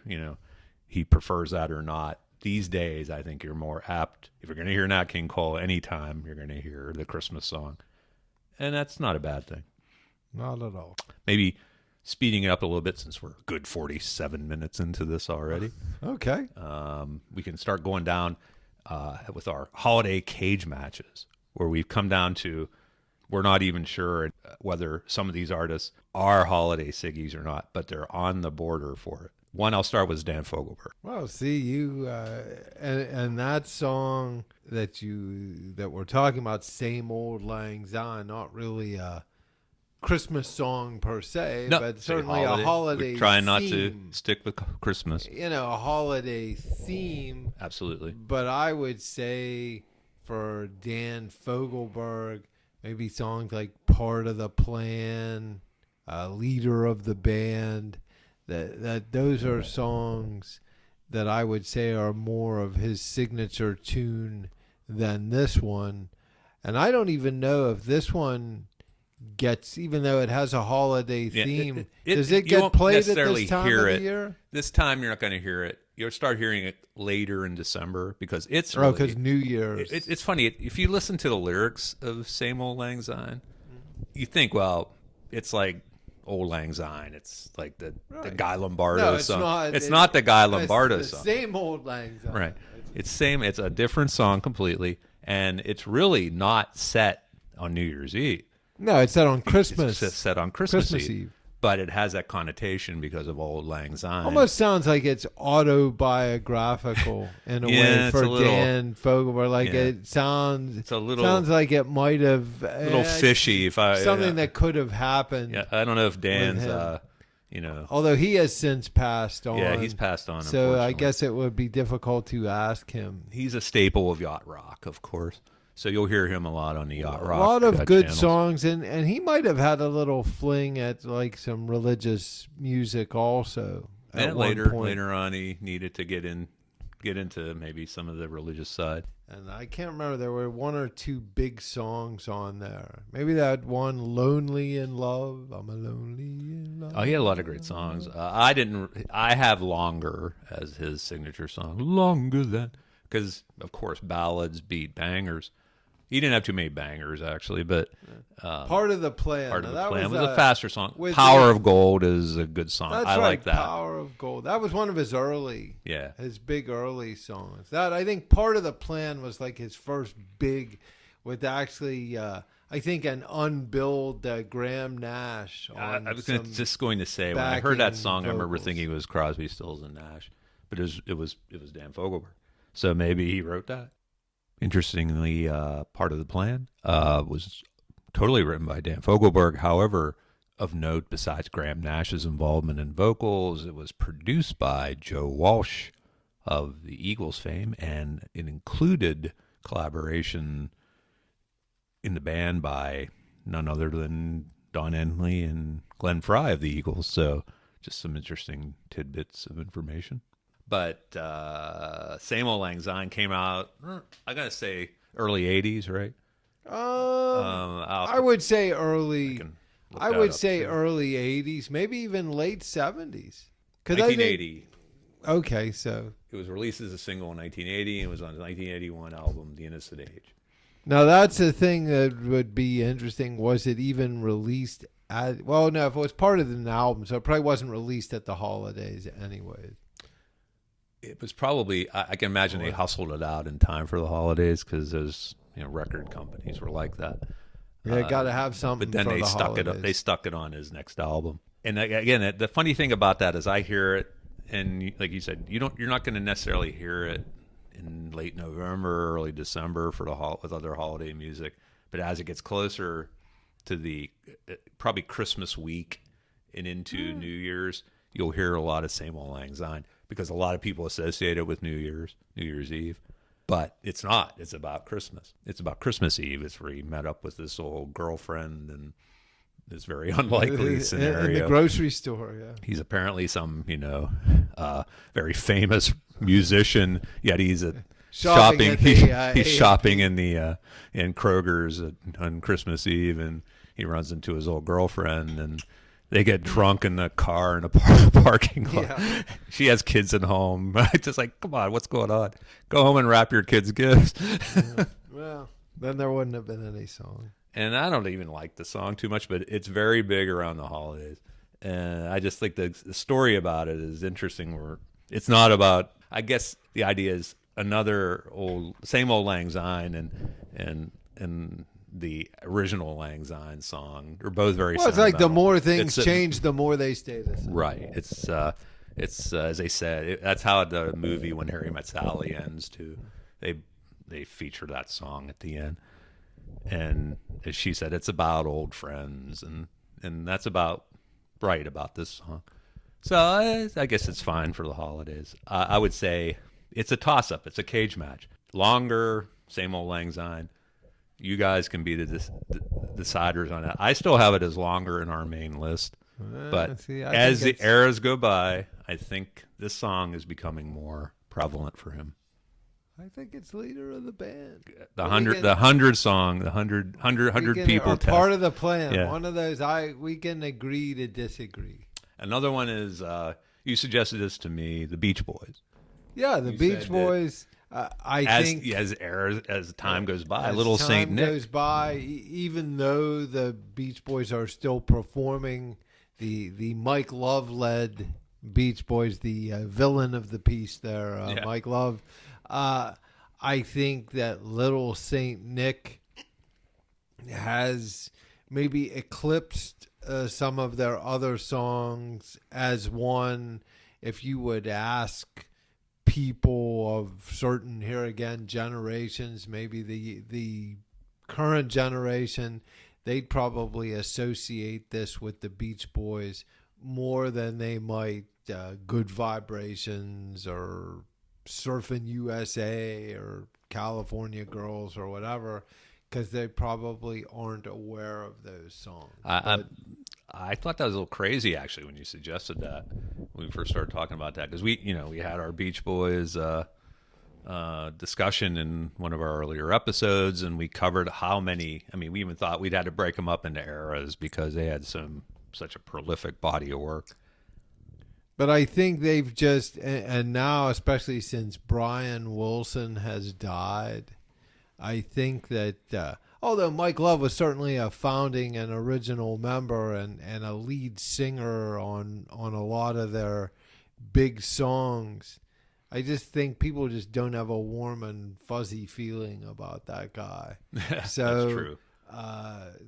he prefers that or not, these days I think you're more apt. If you're going to hear Nat King Cole anytime, you're going to hear the Christmas song, and that's not a bad thing. Not at all. Maybe speeding it up a little bit since we're a good 47 minutes into this already. Okay. We can start going down with our holiday cage matches, where we've come down to we're not even sure whether some of these artists are holiday Siggies or not, but they're on the border for it. One I'll start with is Dan Fogelberg. Well, see, you and that song that we're talking about, Same Old Lang Syne, not really a Christmas song per se, No, but certainly a holiday We're trying not theme. to stick with Christmas. A holiday theme. Absolutely. But I would say for Dan Fogelberg, maybe songs like Part of the Plan, Leader of the Band, that those are songs that I would say are more of his signature tune than this one. And I don't even know if this one gets, even though it has a holiday theme, does it get played at this time of the year? This time you're not going to hear it. You'll start hearing it later in December because it's because New Year's. It's funny. If you listen to the lyrics of Same Old Lang Syne, you think, well, it's like Old Lang Syne. It's like the Guy Lombardo song. It's not the Guy Lombardo song. Same Old Lang Syne. Right. It's a different song completely, and it's really not set on New Year's Eve. No, it's set on Christmas. It's set on Christmas Eve. But it has that connotation because of Old Lang Syne. Almost sounds like it's autobiographical in a way for Dan Fogelberg. Like it sounds like it might have a little fishy. Something that could have happened. Yeah, I don't know if Dan's although he has since passed on. Yeah, he's passed on. So I guess it would be difficult to ask him. He's a staple of yacht rock, of course. So you'll hear him a lot on the yacht rock. A lot of good channels. songs, and he might have had a little fling at like some religious music also. And later on, he needed to get into maybe some of the religious side. And I can't remember, there were one or two big songs on there. Maybe that one, "Lonely in Love." I'm a lonely in love. Oh, he had a lot of great songs. I have "Longer" as his signature song. Longer than, because of course ballads beat bangers. He didn't have too many bangers, actually, but Part of the Plan. Part of the that Plan was was a faster song. Power of Gold is a good song. That's I like that. Power of Gold. That was one of his his big early songs. That, I think, Part of the Plan was like his first big, with actually, I think, an unbilled Graham Nash. I was just going to say, when I heard that song, I remember thinking it was Crosby, Stills, and Nash, but it was Dan Fogelberg. So maybe he wrote that. Interestingly, Part of the Plan was totally written by Dan Fogelberg. However, of note, besides Graham Nash's involvement in vocals, it was produced by Joe Walsh of the Eagles fame, and it included collaboration in the band by none other than Don Henley and Glenn Frey of the Eagles. So just some interesting tidbits of information. But Same Old Lang Syne came out, I got to say, early 80s, right? I would say early. I would say early 80s, maybe even late 70s. 1980. Okay, so It was released as a single in 1980 and was on the 1981 album, The Innocent Age. now that's the thing that would be interesting. Was it even released at? Well, no, if it was part of an album, so it probably wasn't released at the holidays anyway. It was probably, I can imagine they hustled it out in time for the holidays because those record companies were like that. Yeah, got to have something. But then for they the stuck holidays. it. They stuck it on his next album. And again, the funny thing about that is I hear it, and like you said, you're not going to necessarily hear it in late November, early December with other holiday music. But as it gets closer to the probably Christmas week and into New Year's, you'll hear a lot of Same Old Lang Syne because a lot of people associate it with New Year's Eve. But it's not. It's about Christmas. It's about Christmas Eve. It's where he met up with this old girlfriend and this very unlikely scenario. In the grocery store, yeah. He's apparently some, very famous musician, yet he's shopping. He's shopping in Kroger's on Christmas Eve, and he runs into his old girlfriend, and they get drunk in the car in a parking lot. Yeah. She has kids at home. Just like, come on, what's going on? Go home and wrap your kids' gifts. Yeah. Well, then there wouldn't have been any song. And I don't even like the song too much, but it's very big around the holidays. And I just think the story about it is interesting. Where it's not about, I guess the idea is another Same Old Lang Syne and the original Lang Syne song are both very well, it's like the more things change, the more they stay the same. Right. It's as they said, that's how the movie When Harry Met Sally ends too. They feature that song at the end. And as she said, it's about old friends, and that's about this song. So I guess it's fine for the holidays. I would say it's a toss-up. It's a cage match. Longer, Same Old Lang Syne. You guys can be the deciders on that. I still have it as longer in our main list. But as the eras go by, I think this song is becoming more prevalent for him. I think it's leader of the band. The 100 song, the 100 people test. Part of the plan. Yeah. One of those. We can agree to disagree. Another one is you suggested this to me, the Beach Boys. Yeah, the Beach Boys. I think as time goes by, Little Saint Nick goes by. Even though the Beach Boys are still performing, the Mike Love led Beach Boys, the villain of the piece there, Mike Love. I think that Little Saint Nick has maybe eclipsed some of their other songs as one. If you would ask people of certain, here again, generations, maybe the current generation, they'd probably associate this with the Beach Boys more than they might Good Vibrations or Surfing USA or California Girls or whatever, because they probably aren't aware of those songs. I thought that was a little crazy actually when you suggested that when we first started talking about that, because we had our Beach Boys discussion in one of our earlier episodes, and we covered how many. I mean, we even thought we'd had to break them up into eras because they had such a prolific body of work. But I think they've just, and now especially since Brian Wilson has died, I think that although Mike Love was certainly a founding and original member and a lead singer on a lot of their big songs, I just think people just don't have a warm and fuzzy feeling about that guy. So that's true.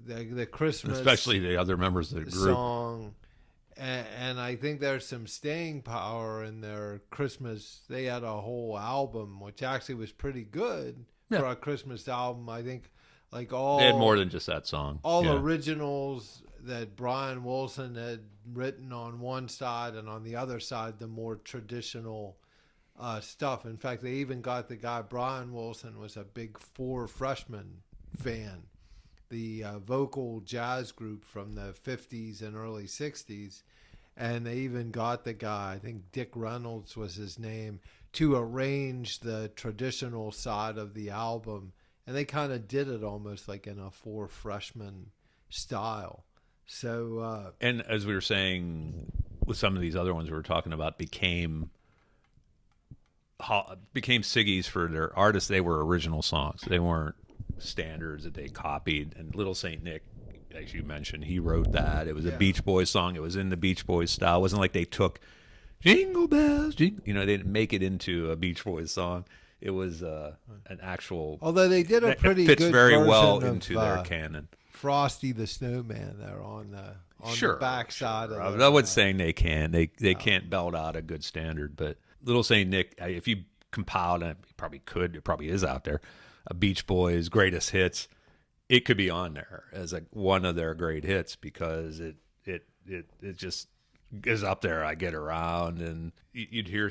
The Christmas, especially the other members of the group, song. And I think there's some staying power in their Christmas. They had a whole album, which actually was pretty good for a Christmas album. I think they had more than just that song. All originals that Brian Wilson had written on one side, and on the other side, the more traditional stuff. In fact, they even got the guy, Brian Wilson was a big Four Freshmen fan. the vocal jazz group from the 50s and early 60s. And they even got the guy, I think Dick Reynolds was his name, to arrange the traditional side of the album. And they kind of did it almost like in a Four Freshmen style. So, and as we were saying, with some of these other ones we were talking about, became Siggy's for their artists. They were original songs. They weren't standards that they copied. And Little Saint Nick, as you mentioned, he wrote that. It was a Beach Boys song. It was in the Beach Boys style. It wasn't like they took Jingle Bells, Jingle, they didn't make it into a Beach Boys song. It was an actual. Although they did a pretty fits good very version well of, into their canon. Frosty the Snowman there on the backside of I'm not saying they can. They can't belt out a good standard, but Little Saint Nick, if you compiled, and you probably could, it probably is out there, a Beach Boys greatest hits, it could be on there as like one of their great hits because it just is up there. I Get Around, and you could hear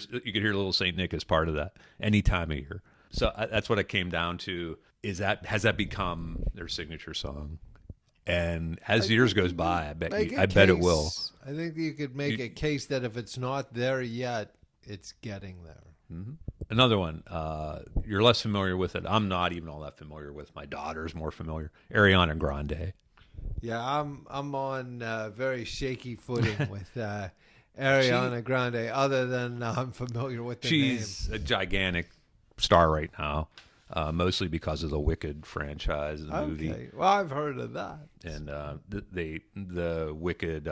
Little Saint Nick as part of that any time of year. So that's what it came down to. Has that become their signature song? And as years goes by, I bet it will. I think you could make a case that if it's not there yet, it's getting there. Mm-hmm. Another one, you're less familiar with it. I'm not even all that familiar with. My daughter's more familiar. Ariana Grande. Yeah, I'm on very shaky footing with Ariana Grande. Other than I'm familiar with the name. She's a gigantic star right now, mostly because of the Wicked franchise, the movie. Well, I've heard of that. And the Wicked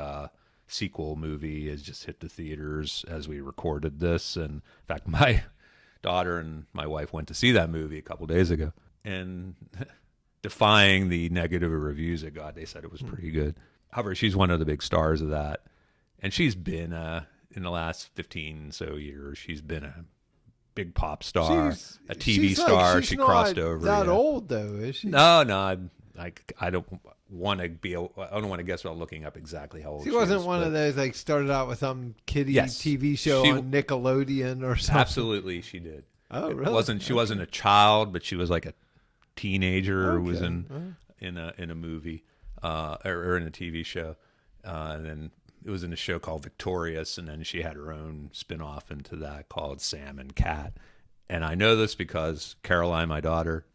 sequel movie has just hit the theaters as we recorded this. And in fact, my daughter and my wife went to see that movie a couple days ago, and defying the negative reviews it got, they said it was pretty good. However, she's one of the big stars of that, and she's been in the last 15 so years, she's been a big pop star, a TV star. She crossed over. That old though, is she? No, I don't want to be. I don't want to guess without looking up exactly how old she wasn't is, one of those like started out with some kiddie TV show on Nickelodeon or something. Absolutely, she did. Oh, really? She wasn't a child, but she was like a teenager who was in a movie or in a TV show, and then it was in a show called Victorious, and then she had her own spin-off into that called Sam and Cat. And I know this because Caroline, my daughter,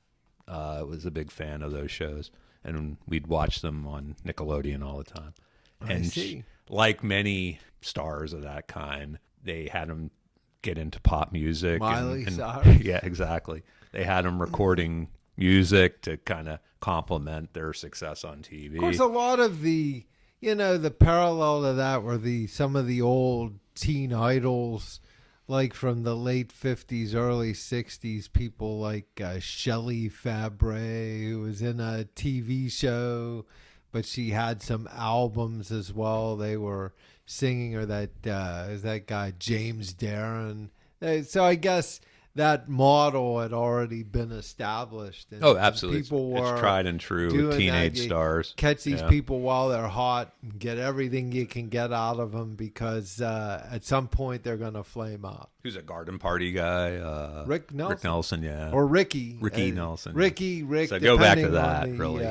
was a big fan of those shows, and we'd watch them on Nickelodeon all the time. And she, like many stars of that kind, they had them get into pop music. Miley and Cyrus. Yeah, exactly. They had them recording music to kind of complement their success on TV. Of course, a lot of the parallel to that were some of the old teen idols, like from the late 50s, early 60s, people like Shelley Fabre, who was in a TV show, but she had some albums as well. They were singing, or that guy James Darren. So I guess that model had already been established. And absolutely. People were it's tried and true teenage stars. Catch these people while they're hot and get everything you can get out of them, because at some point they're going to flame out. Who's a Garden Party guy? Rick Nelson. Rick Nelson, yeah. Or Ricky. Ricky Nelson. Rick. So go back to that, really.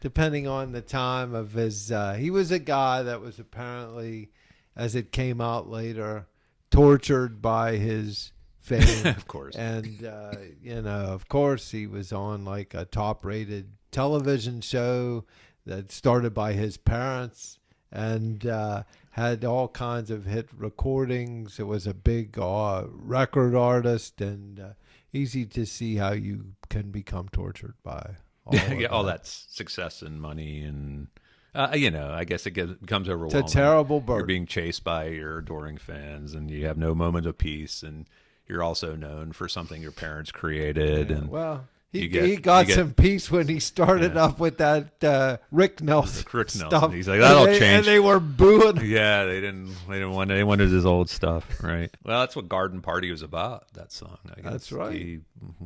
Depending on the time of his... he was a guy that was apparently, as it came out later, tortured by his... fame. Of course. And, of course, he was on like a top-rated television show that started by his parents and had all kinds of hit recordings. It was a big record artist, and easy to see how you can become tortured by all that success and money and... I guess it becomes overwhelming. It's a terrible burden. You're being chased by your adoring fans, and you have no moment of peace, and you're also known for something your parents created. Yeah, and well, he got some peace when he started up with that Rick Nelson stuff. He's like, that'll change. And they were booing. Yeah, they wanted his old stuff, right? Well, that's what Garden Party was about, that song, I guess. That's right. He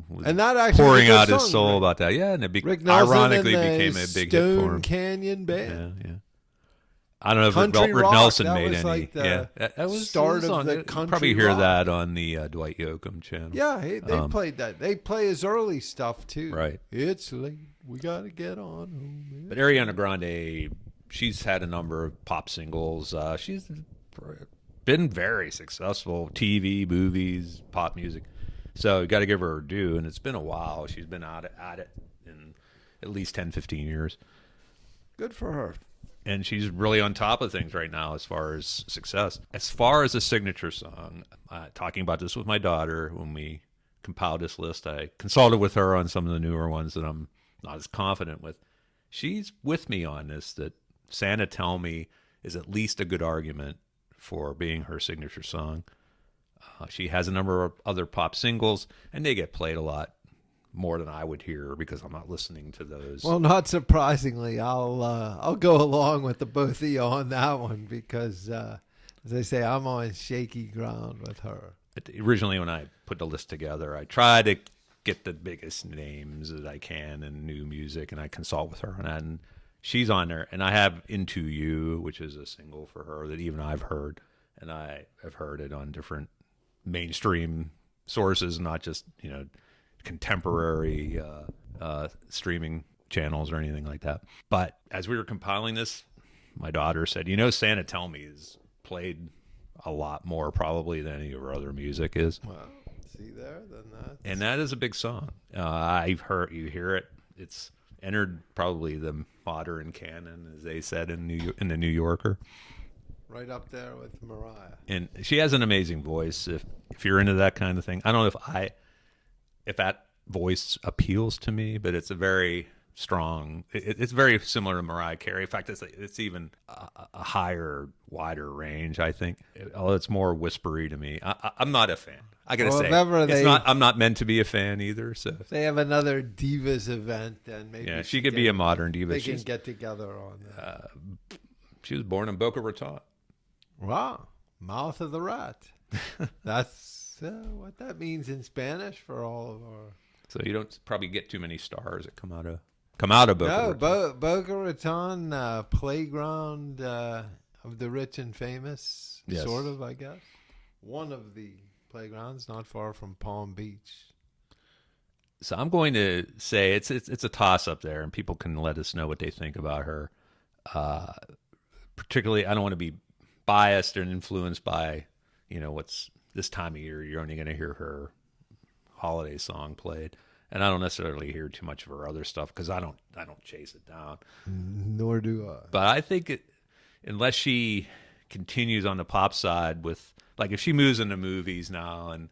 was and that actually pouring out his song, soul right? about that. Yeah, and Rick Nelson ironically and became a big hit for him. Canyon Band. Yeah. I don't know if Country Robert rock, Nelson that made was any. like the that was start on, of the you country probably hear rock. that on the Dwight Yoakam channel. Yeah, they played that. They play his early stuff too. Right. It's late. We gotta get on home. But Ariana Grande, she's had a number of pop singles. She's been very successful. TV, movies, pop music. So you got to give her her due. And it's been a while. She's been at it in at least 10, 15 years. Good for her. And she's really on top of things right now as far as success. As far as a signature song, talking about this with my daughter when we compiled this list, I consulted with her on some of the newer ones that I'm not as confident with. She's with me on this, that Santa Tell Me is at least a good argument for being her signature song. She has a number of other pop singles, and they get played a lot more than I would hear because I'm not listening to those. Well, not surprisingly, I'll go along with the both of you on that one because, as I say, I'm on shaky ground with her. Originally, when I put the list together, I try to get the biggest names that I can in new music, and I consult with her on that. And she's on there, and I have Into You, which is a single for her that even I've heard, and I have heard it on different mainstream sources, not just contemporary streaming channels or anything like that. But as we were compiling this, my daughter said, Santa Tell Me is played a lot more probably than any of her other music is. Well, see there, then that. And that is a big song. I've heard, you hear it. It's entered probably the modern canon, as they said in the New Yorker. Right up there with Mariah. And she has an amazing voice. If you're into that kind of thing, I don't know if that voice appeals to me, but it's a very strong. It's very similar to Mariah Carey. In fact, it's even a higher, wider range. I think, although it's more whispery to me. I'm not a fan. I gotta say, I'm not meant to be a fan either. So if they have another divas event, then maybe she could be a modern diva. They can get together on that. She was born in Boca Raton. Wow, mouth of the rat. That's what that means in Spanish for all of our. So you don't probably get too many stars that come out of Boca Raton. Boca Raton, playground of the rich and famous, yes. Sort of, I guess. One of the playgrounds, not far from Palm Beach. So I'm going to say it's a toss up there, and people can let us know what they think about her. Particularly, I don't want to be biased and influenced by, what's this time of year. You're only going to hear her holiday song played, and I don't necessarily hear too much of her other stuff because I don't chase it down. Nor do I. But I think unless she continues on the pop side with, like, if she moves into movies now and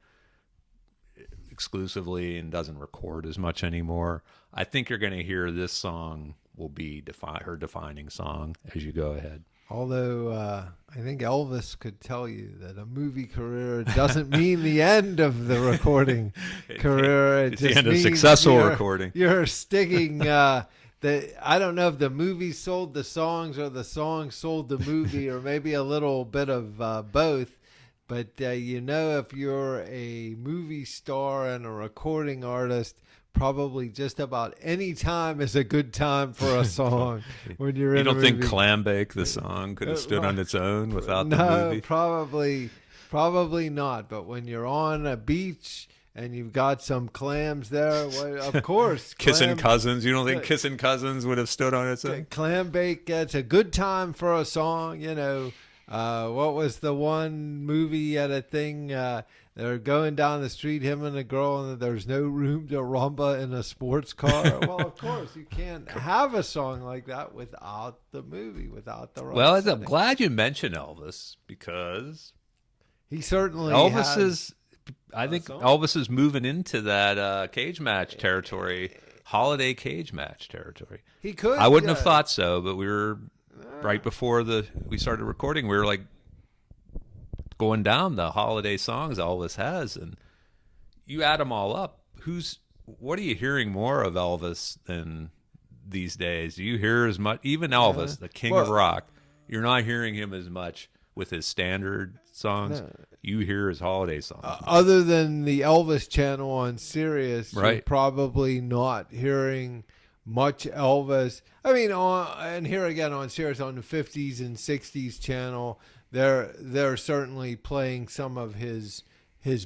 exclusively and doesn't record as much anymore, I think you're going to hear this song will be her defining song as you go ahead. Although I think Elvis could tell you that a movie career doesn't mean the end of the recording career. It's the end of successful recording. You're sticking. I don't know if the movie sold the songs or the songs sold the movie, or maybe a little bit of both. But if you're a movie star and a recording artist, probably just about any time is a good time for a song when you're in a movie. You don't think Clam Bake, the song, could have stood on its own without the movie? No, probably not. But when you're on a beach and you've got some clams there, well, of course. Kissing Cousins. You don't think Kissing Cousins would have stood on its own? Clam Bake, it's a good time for a song, What was the one movie at a thing? They're going down the street, him and a girl, and there's no room to rumba in a sports car. Well, of course, you can't have a song like that without the movie, without the right Well, setting. I'm glad you mentioned Elvis because he certainly I think Elvis is moving into that cage match territory, holiday cage match territory. He could. I wouldn't have thought so, but we were right before we started recording. We were like going down the holiday songs Elvis has, and you add them all up. What are you hearing more of Elvis than these days? Do you hear as much? Even Elvis, the king of rock, you're not hearing him as much with his standard songs. No. You hear his holiday songs. Other than the Elvis channel on Sirius, right. You're probably not hearing much Elvis. I mean, and here again on Sirius on the 50s and 60s channel, they're certainly playing some of his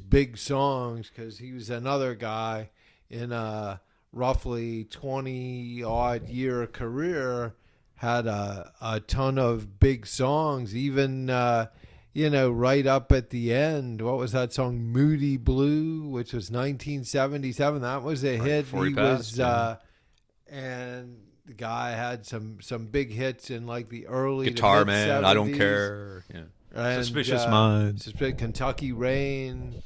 big songs, because he was another guy in a roughly 20-odd year career, had a ton of big songs, even right up at the end. What was that song, Moody Blue, which was 1977? That was a hit. He passed, and the guy had some big hits in like the early Guitar to Man, mid-70s. I Don't Care. Yeah. And, Suspicious Minds. Kentucky Rain.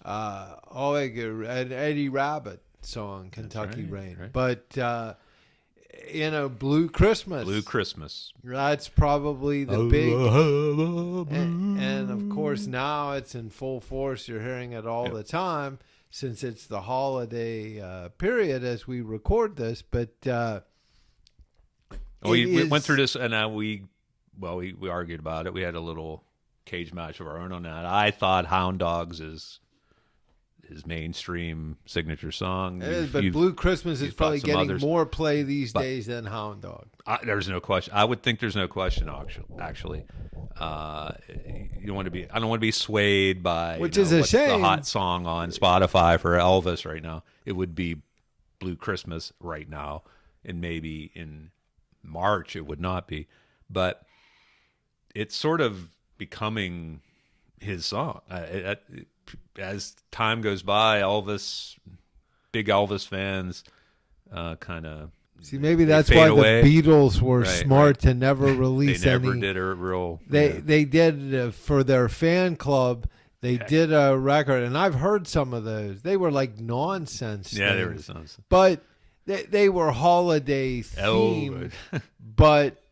And Eddie Rabbit song, Kentucky Rain. Right. But, Blue Christmas. Blue Christmas. That's probably the big. And of course, now it's in full force. You're hearing it all the time, since it's the holiday period as we record this. But we went through this, and we argued about it. We had a little cage match of our own on that. I thought Hound Dogs is his mainstream signature song. It is, but Blue Christmas is probably getting more play these days than Hound Dog. There's no question. I would think there's no question. Actually, you don't want to be. I don't want to be swayed by which is a what's shame. The hot song on Spotify for Elvis right now. It would be Blue Christmas right now, and maybe in March it would not be, but it's sort of becoming his song. As time goes by, big Elvis fans kind of see. Maybe that's why away. The Beatles were smart to never release they never any. Did a real. They did for their fan club. They did a record, and I've heard some of those. They were like nonsense. Yeah, things, they were nonsense. But they were holiday themed. But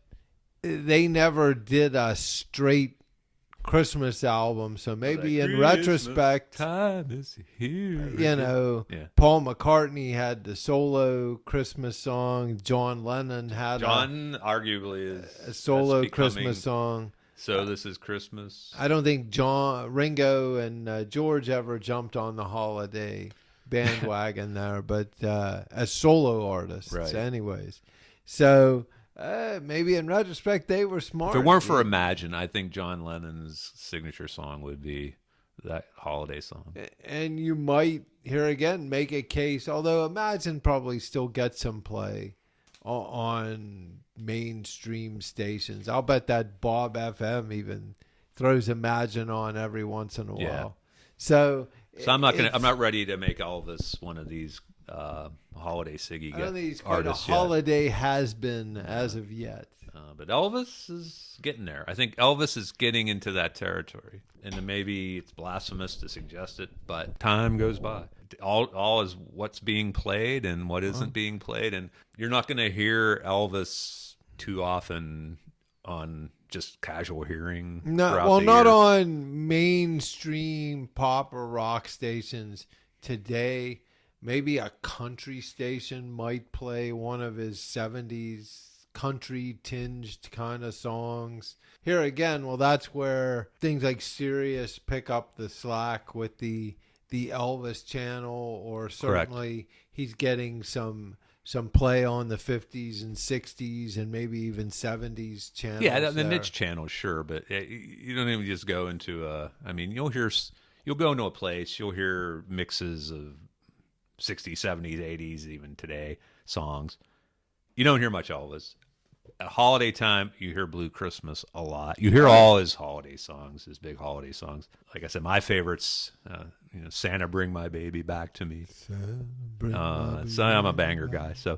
they never did a straight Christmas album. So maybe in retrospect, time is here. Paul McCartney had the solo Christmas song. John Lennon had arguably is a solo Christmas song. So this is Christmas. I don't think Ringo and George ever jumped on the holiday bandwagon there, but as solo artists, anyways. So maybe in retrospect they were smart. If it weren't for Imagine, I think John Lennon's signature song would be that holiday song. And you might, here again, make a case, although Imagine probably still gets some play on mainstream stations. I'll bet that Bob FM even throws Imagine on every once in a while. So I'm not ready to make Elvis one of these holiday Siggy. I don't think he's quite a holiday has been as of yet. But Elvis is getting there. I think Elvis is getting into that territory, and maybe it's blasphemous to suggest it, but time goes by. All is what's being played and what isn't being played, and you're not going to hear Elvis too often on just casual hearing. Not on mainstream pop or rock stations today. Maybe a country station might play one of his 70s country tinged kind of songs. Here again, that's where things like Sirius pick up the slack with the Elvis channel, or certainly he's getting some play on the 50s and 60s and maybe even 70s channels. Yeah, the niche channels, sure, but you don't even just go into you'll go into a place, you'll hear mixes of 60s, 70s, 80s, even today songs. You don't hear much Elvis. At holiday time, you hear Blue Christmas a lot. You hear all his holiday songs, his big holiday songs. Like I said, my favorites, Santa Bring My Baby Back to Me. So I'm a banger guy. So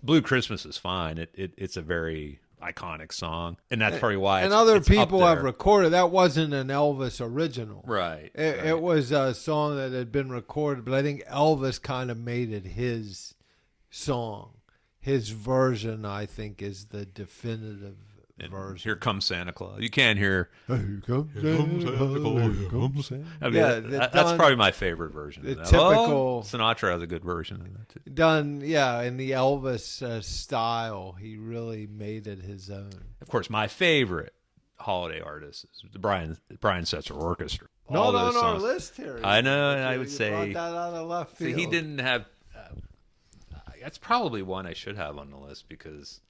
Blue Christmas is fine. It's a very iconic song, and that's probably why. And other people have recorded. That wasn't an Elvis original, right? It was a song that had been recorded, but I think Elvis kind of made it his song. His version, I think, is the definitive version. Here Comes Santa Claus. You can't hear. Here comes Santa Claus. I mean, that's probably my favorite version. The typical Sinatra has a good version of that too. Done, in the Elvis style. He really made it his own. Of course, my favorite holiday artist is the Brian Setzer Orchestra. Not on our list here. I know, and I would say brought that out of left field. he didn't have. That's probably one I should have on the list because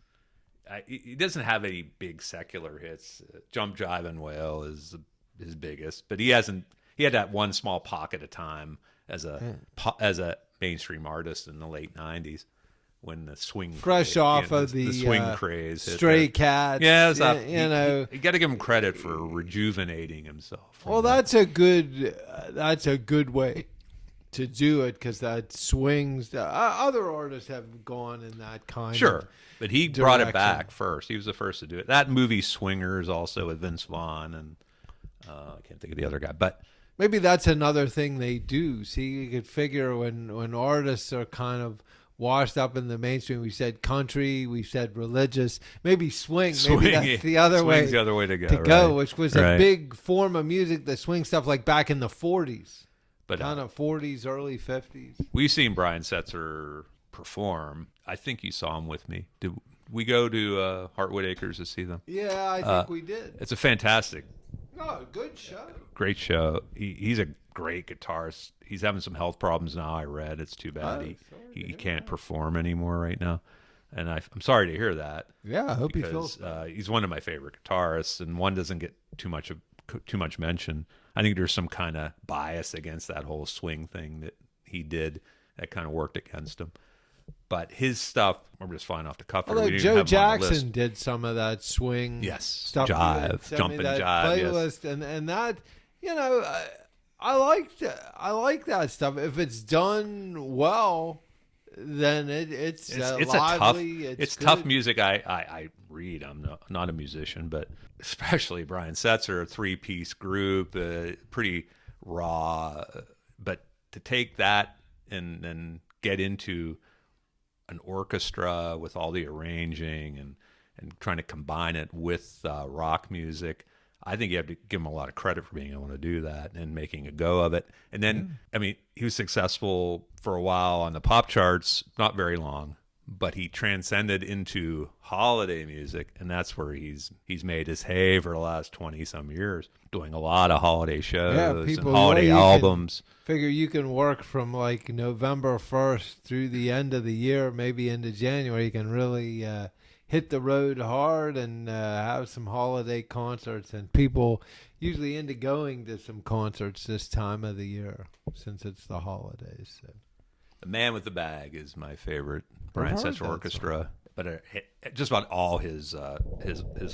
he doesn't have any big secular hits. Jump, Jive, and Wail is his biggest, but he hasn't. He had that one small pocket of time as a mainstream artist in the late '90s when the swing fresh off of the swing craze, Stray Cats. Yeah, you got to give him credit for rejuvenating himself. Well, that's a good way to do it because that swings. Other artists have gone in that kind. Sure, of but he direction. brought it back first. He was the first to do it. That movie Swingers also with Vince Vaughn and I can't think of the other guy, but maybe that's another thing they do. See, you could figure when artists are kind of washed up in the mainstream. We said country, we said religious, maybe swing. Maybe that's the other way. Swing's the other way to go, right. Which was a big form of music. The swing stuff, like back in the '40s, but kind of '40s, early '50s. We've seen Brian Setzer perform. I think you saw him with me. Did we go to Hartwood Acres to see them? Yeah, I think we did. It's a fantastic. Oh, good show. Great show. He's a great guitarist. He's having some health problems now. I read it's too bad he can't perform anymore right now, and I'm sorry to hear that. Yeah, I hope he feels. He's one of my favorite guitarists, and one doesn't get too much mention. I think there's some kind of bias against that whole swing thing that he did that kind of worked against him. But his stuff, we're just flying off the cuff. Although Joe Jackson did some of that swing, stuff, jive, jumping jive, playlist, and that, I like that stuff. If it's done well, then it's lively. It's tough music. I read. I'm not a musician, but especially Brian Setzer, a 3-piece group, pretty raw. But to take that and then get into an orchestra with all the arranging and trying to combine it with rock music, I think you have to give him a lot of credit for being able to do that and making a go of it. And then, I mean, he was successful for a while on the pop charts, not very long, but he transcended into holiday music, and that's where he's made his hay for the last 20-some years, doing a lot of holiday shows and holiday albums. Figure you can work from like November 1st through the end of the year, maybe into January. You can really hit the road hard and have some holiday concerts, and people usually into going to some concerts this time of the year since it's the holidays. So. The Man with the Bag is my favorite Brian Setzer orchestra, but just about all his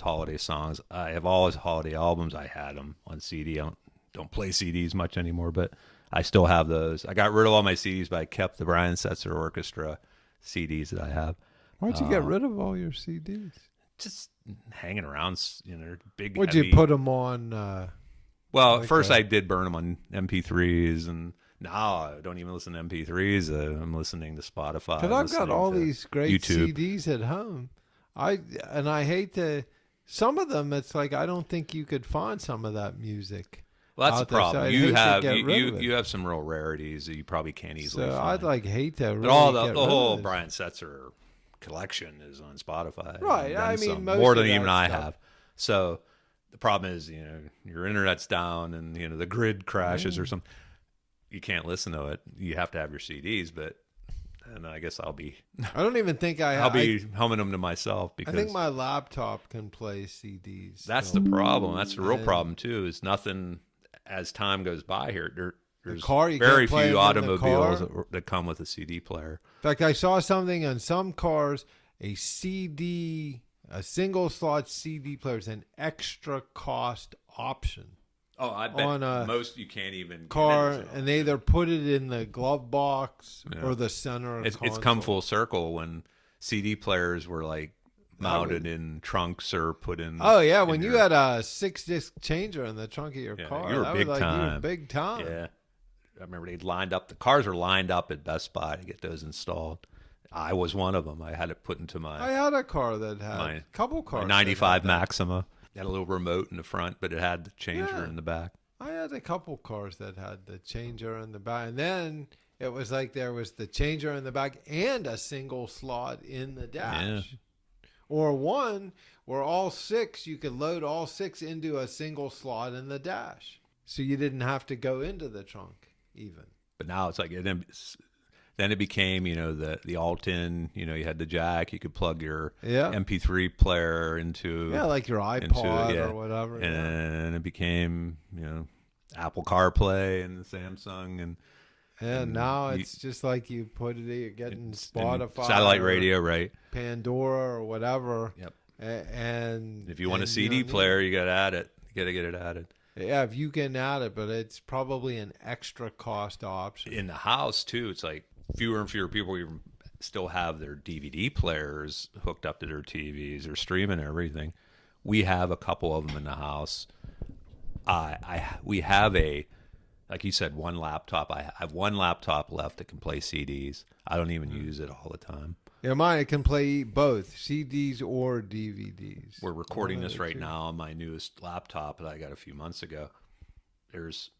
holiday songs. I have all his holiday albums. I had them on CD. I don't play CDs much anymore, but I still have those. I got rid of all my CDs, but I kept the Brian Setzer orchestra CDs that I have. Why'd you get rid of all your CDs? Just hanging around, big. Would you put them on? Well, like first I did burn them on MP3s, and now I don't even listen to MP3s. I'm listening to Spotify. Because I've got all these great YouTube. CDs at home. I hate to. Some of them, it's like I don't think you could find some of that music. Well, that's the problem. So you have some real rarities that you probably can't easily find. I'd hate to. But all the whole Brian Setzer collection is on Spotify. Right. I mean, more than even I have. So the problem is, your internet's down and the grid crashes or something. You can't listen to it. You have to have your CDs, and I guess I'll be. I don't even think I'll be humming them to myself because I think my laptop can play CDs. That's the problem. That's the real problem too. Is nothing as time goes by here. There's very few automobiles that come with a CD player. In fact, I saw something on some cars, a single slot CD player is an extra cost option. Oh, I bet on most you can't even car, and they either put it in the glove box or the center. It's come full circle when CD players were like mounted in trunks or put in. Oh yeah, when you had a 6-disc changer in the trunk of your car, you were big time. You were big time. Yeah, I remember they lined up. The cars were lined up at Best Buy to get those installed. I was one of them. I had it put into my. I had a car that had a couple cars. My '95 Maxima. It had a little remote in the front, but it had the changer in the back. I had a couple cars that had the changer in the back, and then it was like there was the changer in the back and a single slot in the dash, or one where all 6 you could load all 6 into a single slot in the dash, so you didn't have to go into the trunk even. But now it's like Then it became, the alt-in, you had the jack. You could plug your Yeah. MP3 player into... Yeah, like your iPod or whatever. And it became, Apple CarPlay and Samsung and now it's just like you put it, you're getting Spotify. Satellite radio, right. Pandora or whatever. Yep. And if you want a CD player, you got to add it. You got to get it added. Yeah, if you can add it, but it's probably an extra cost option. In the house, too, it's like fewer and fewer people even still have their DVD players hooked up to their TVs or streaming everything. We have a couple of them in the house. We have like you said, one laptop. I have one laptop left that can play CDs. I don't even use it all the time. Yeah, mine can play both CDs or DVDs. We're recording this right now on my newest laptop that I got a few months ago. There's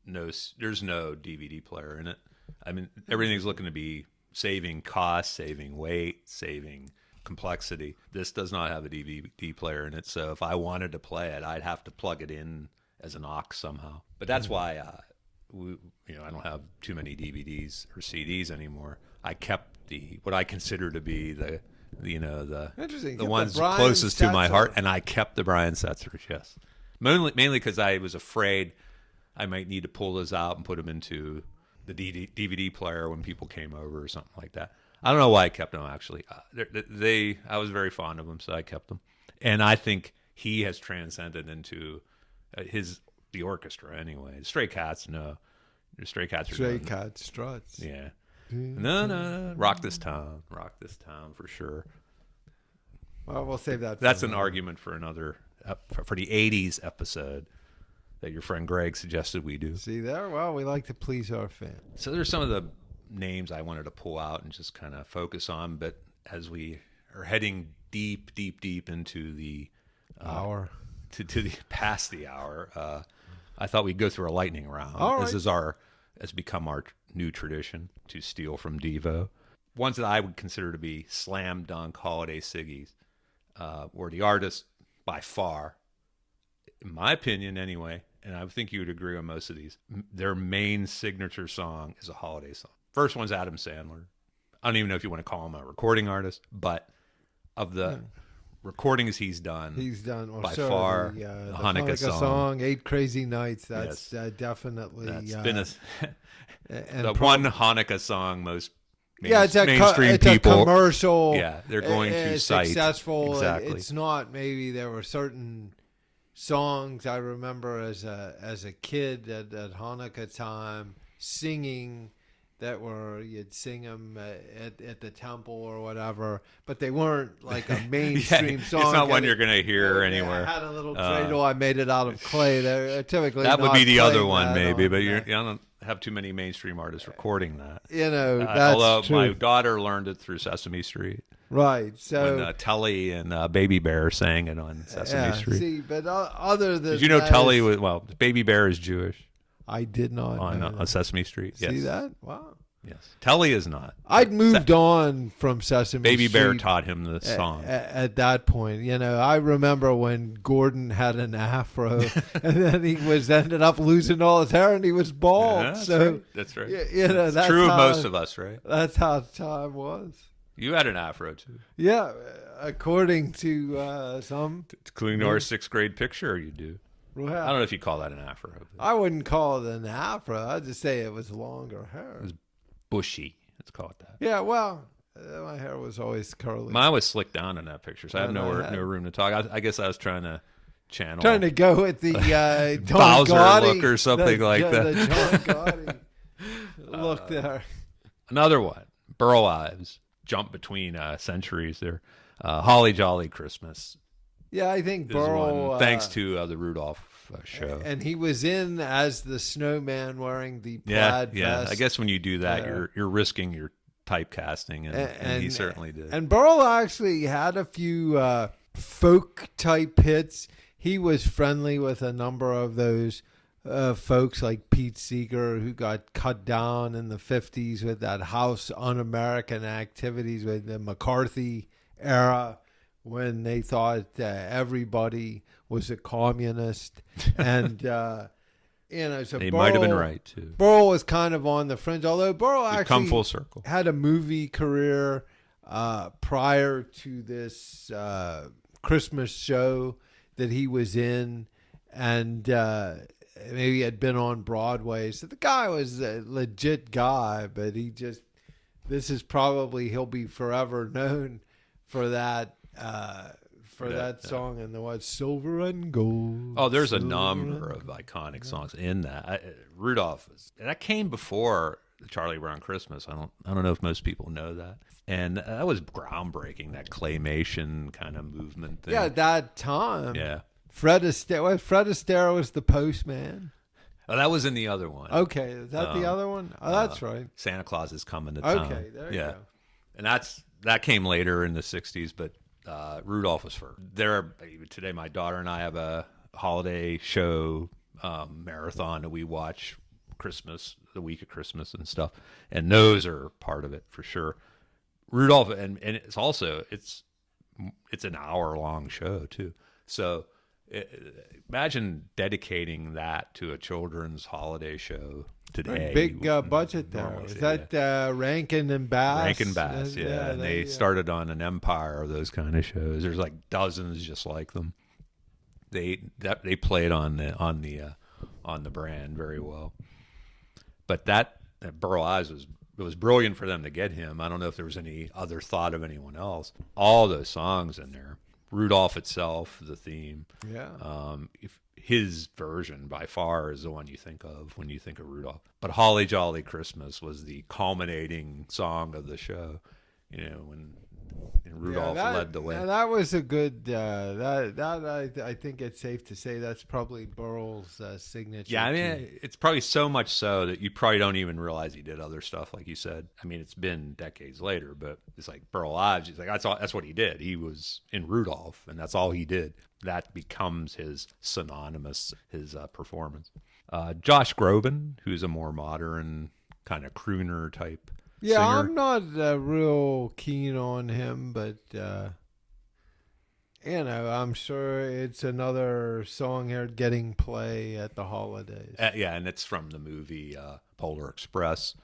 no DVD player in it. I mean, everything's looking to be saving cost, saving weight, saving complexity. This does not have a DVD player in it, so if I wanted to play it, I'd have to plug it in as an aux somehow. But that's why I don't have too many DVDs or CDs anymore. I kept what I consider to be the ones closest to my heart, and I kept the Brian Setzers. Yes, mainly because I was afraid I might need to pull those out and put them into the DVD player when people came over or something like that. I don't know why I kept them, actually. I was very fond of them, so I kept them. And I think he has transcended into the orchestra anyway. The Stray Cats, no. The Stray Cats are Stray Cat Struts. Yeah. No. Rock this town for sure. Well, we'll save that. That's an argument for another, for the 80s episode that your friend Greg suggested we do. See there? Well, we like to please our fans. So there's some of the names I wanted to pull out and just kind of focus on, but as we are heading deep into the hour, to the past the hour, I thought we'd go through a lightning round. All right. This has become our new tradition to steal from Devo. Ones that I would consider to be slam dunk holiday Siggies, were the artists by far, in my opinion anyway, and I think you would agree on most of these, their main signature song is a holiday song. First one's Adam Sandler. I don't even know if you want to call him a recording artist, but of the recordings he's done by far the Hanukkah song, 8 Crazy Nights. That's definitely that's been and one Hanukkah song most mainstream people. A commercial. Yeah, they're going to cite. Successful. Exactly. It's not. Maybe there were certain songs I remember as a kid at Hanukkah time singing that you'd sing them at the temple or whatever, but they weren't like a mainstream song. It's not one you're going to hear anywhere. I had a little cradle. I made it out of clay. They're typically that would be the other one, maybe, but you don't have too many mainstream artists recording that. That's although true. My daughter learned it through Sesame Street. Right. So when Tully and Baby Bear sang it on Sesame Street. See, but other than did you know Tully was Baby Bear is Jewish? I did not on Sesame Street. Yes. See that? Wow. Yes. Tully is not. I'd moved on from Sesame Baby Street. Bear taught him the song. At that point, I remember when Gordon had an afro, and then he ended up losing all his hair, and he was bald. Yeah, that's right. That's true of most of us, right? That's how time was. You had an afro too. Yeah, according to some. Including our 6th grade picture, you do. Well, I don't know if you call that an afro. I wouldn't call it an afro. I'd just say it was longer hair. It was bushy. Let's call it that. Yeah, well, my hair was always curly. Mine was slicked down in that picture, so I have no room to talk. I guess I was trying to channel. Trying to go with the Bowser Gotti, look or something like that. The John Gotti look there. Another one, Burl Ives. Jump between centuries there. Holly Jolly Christmas. Yeah, I think Burl. Thanks to the Rudolph show. And he was in as the snowman wearing the plaid vest. Yeah. I guess when you do that, you're risking your typecasting, and he certainly did. And Burl actually had a few folk type hits. He was friendly with a number of those folks like Pete Seeger, who got cut down in the 50s with that House Un-American activities with the McCarthy era, when they thought everybody was a communist. And So They might have been right too. Burl was kind of on the fringe, although Burl We've actually come full circle. had a movie career prior to this Christmas show that he was in, and maybe had been on Broadway. So the guy was a legit guy, but this is probably, he'll be forever known for that. That song and the what, Silver and Gold. Oh, there's a number of iconic songs in that. Rudolph that came before Charlie Brown Christmas. I don't know if most people know that. And that was groundbreaking, that claymation kind of movement thing. Yeah, at that time. Yeah. Fred Astaire was the postman. Oh, that was in the other one. Okay, is that the other one? Oh, that's right. Santa Claus is coming to town. Okay, there you go. And that came later in the 60s, but Rudolph was first. Today, my daughter and I have a holiday show marathon that we watch the week of Christmas and stuff, and those are part of it for sure. Rudolph, and it's also it's an hour-long show too. So imagine dedicating that to a children's holiday show today. Big budget there. Is that Rankin and Bass? Rankin Bass, yeah. And they started on an empire of those kind of shows. There's like dozens just like them. They played on the brand very well. But that Burl Ives was brilliant for them to get him. I don't know if there was any other thought of anyone else. All those songs in there. Rudolph itself, the theme. Yeah. His version by far is the one you think of when you think of Rudolph. But Holly Jolly Christmas was the culminating song of the show. When Rudolph led the way. That was a good. I think it's safe to say that's probably Burl's signature. Yeah, I mean, it's probably so much so that you probably don't even realize he did other stuff, like you said. I mean, it's been decades later, but it's like Burl Ives. He's like, that's what he did. He was in Rudolph, and that's all he did. That becomes his performance. Josh Groban, who's a more modern kind of crooner type. Yeah, singer. I'm not real keen on him, but I'm sure it's another song here getting play at the holidays. Yeah, and it's from the movie Polar Express.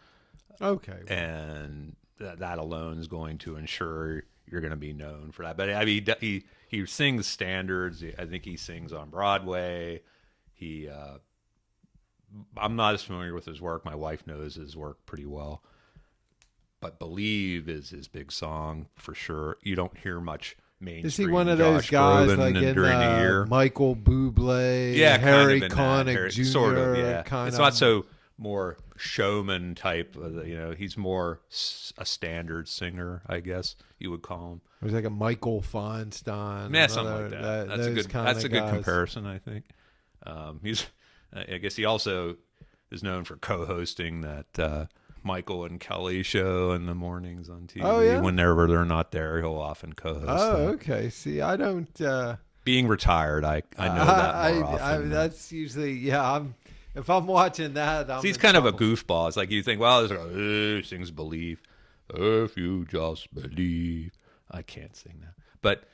Okay, and that alone is going to ensure you're going to be known for that. But I mean, he sings standards. I think he sings on Broadway. I'm not as familiar with his work. My wife knows his work pretty well. But Believe is his big song for sure. You don't hear much mainstream. Is he one of Josh those guys Groban like in during the year? Michael Bublé, Yeah, Harry kind of Connick Jr.? Sort of, yeah. Kind it's of. not so more showman type. He's more a standard singer, I guess you would call him. It was like a Michael Feinstein. Yeah, something like that. That's a good comparison, I think. I guess he also is known for co-hosting that Michael and Kelly show in the mornings on TV. Oh, yeah? Whenever they're not there, he'll often co-host. Oh, that. okay. See, I don't. Being retired, I know that more often. That's usually if I'm watching that, he's kind of a goofball. It's like you think, well, he sings Believe. If you just believe. I can't sing that. But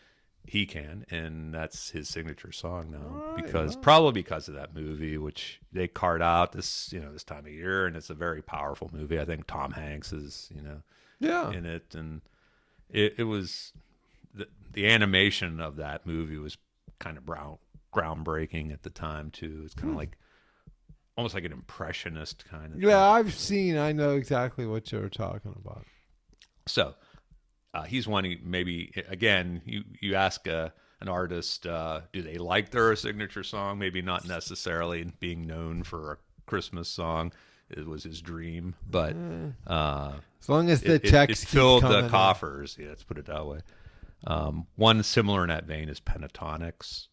he can, and that's his signature song now. Probably because of that movie, which they cart out this time of year, and it's a very powerful movie. I think Tom Hanks is in it, and it was the animation of that movie was kind of groundbreaking at the time too. It's kind of like almost like an impressionist kind of thing. I know exactly what you're talking about. So he's one who maybe, again, you ask an artist, do they like their signature song? Maybe not necessarily being known for a Christmas song. It was his dream, but as long as the checks it filled the in. coffers. Yeah, let's put it that way. One similar in that vein is Pentatonics.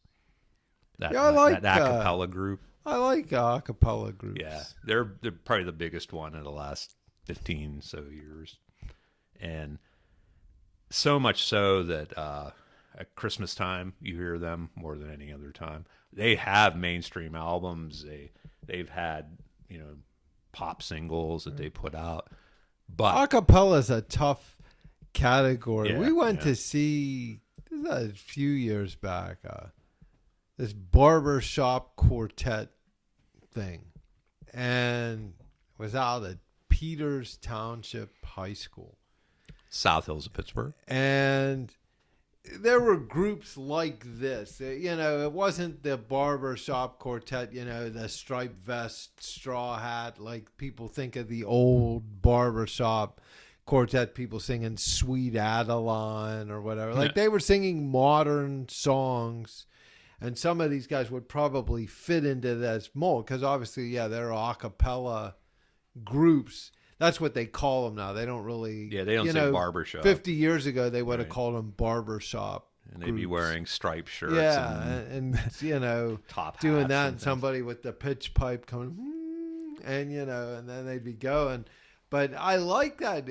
That a cappella group. I like a cappella groups. Yeah, they're probably the biggest one in the last 15 so years, and so much so that at Christmas time you hear them more than any other time. They have mainstream albums. They've had pop singles that they put out, but acapella is a tough category. Yeah, we went to see a few years back this barbershop quartet thing, and was out at Peters Township High School. South Hills of Pittsburgh. And there were groups like this. It wasn't the barbershop quartet, the striped vest, straw hat, like people think of the old barbershop quartet people singing Sweet Adeline or whatever. Like they were singing modern songs. And some of these guys would probably fit into this mold because obviously, they're a cappella groups. That's what they call them now. They don't really... Yeah, they don't say barbershop. 50 years ago, they would have called them barbershop and they'd be wearing striped shirts. Yeah, and top doing hats that and somebody with the pitch pipe coming, and then they'd be going. But I like that.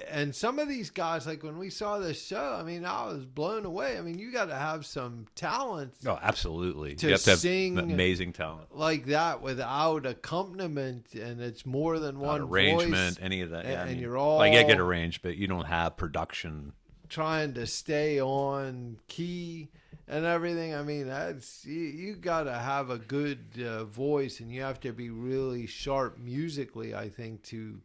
And some of these guys, like when we saw this show, I mean, I was blown away. I mean, you got to have some talent. Oh, absolutely. To you have to sing have amazing talent. Like that without accompaniment, and it's more than one arrangement, voice, any of that. Yeah, and you're all... Like, get arranged, but you don't have production. Trying to stay on key and everything. I mean, that's you got to have a good voice, and you have to be really sharp musically, I think, to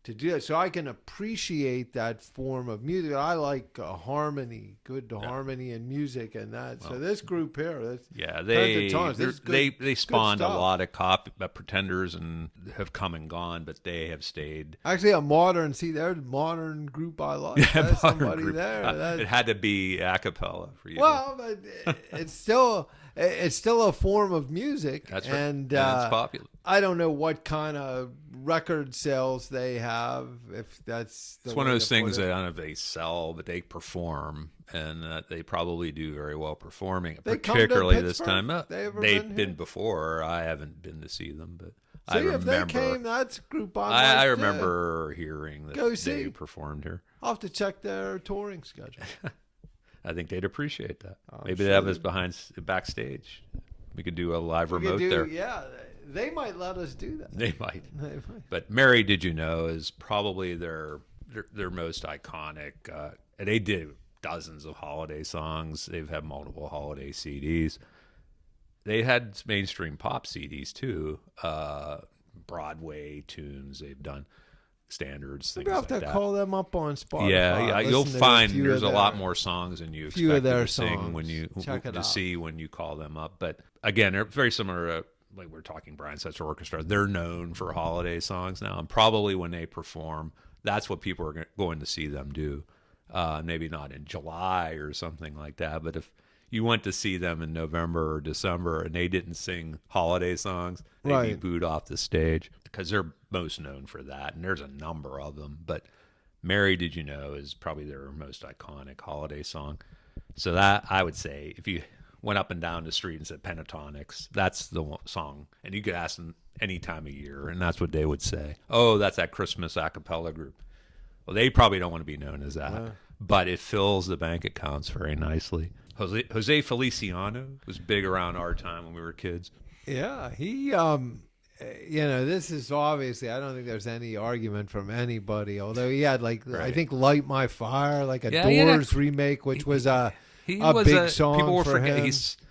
do that. So I can appreciate that form of music. I like harmony, good harmony in music, and that. Well, so this group here, they spawned a lot of pretenders and have come and gone, but they have stayed. Actually, there's a modern group I like. Yeah, There's modern somebody group. there. It had to be a cappella for you. Well, but it's still a form of music. That's right. And it's popular. I don't know what kind of record sales they have, if that's it's one of those things that I don't know if they sell, but they perform, and they probably do very well performing. They particularly come to this time. They've been before. I haven't been to see them, but see, I remember. If they came, that's a group I remember hearing that they performed here. I'll have to check their touring schedule. I think they'd appreciate that. Maybe sure they have us backstage. We could do a live remote there. Yeah, they might let us do that. They might. But Mary, Did You Know is probably their most iconic. They did dozens of holiday songs. They've had multiple holiday CDs. They had mainstream pop CDs too. Broadway tunes. They've done standards, things like that. We'll have to call them up on Spotify. Yeah, you'll find there's a lot more songs than you expect to sing when you see when you call them up. But again, they're very similar to, like we're talking Brian Setzer Orchestra. They're known for holiday songs now, and probably when they perform, that's what people are going to see them do. Maybe not in July or something like that, but if you went to see them in November or December and they didn't sing holiday songs, they'd be booed off the stage because they're most known for that, and there's a number of them. But Mary, Did You Know is probably their most iconic holiday song. So that, I would say, if you went up and down the street and said Pentatonics, that's the song. And you could ask them any time of year, and that's what they would say. Oh, that's that Christmas a cappella group. Well, they probably don't want to be known as that, but it fills the bank accounts very nicely. Jose Feliciano was big around our time when we were kids. Yeah, he, this is obviously, I don't think there's any argument from anybody, although he had, I think Light My Fire, like a Doors remake, which was a big song for him.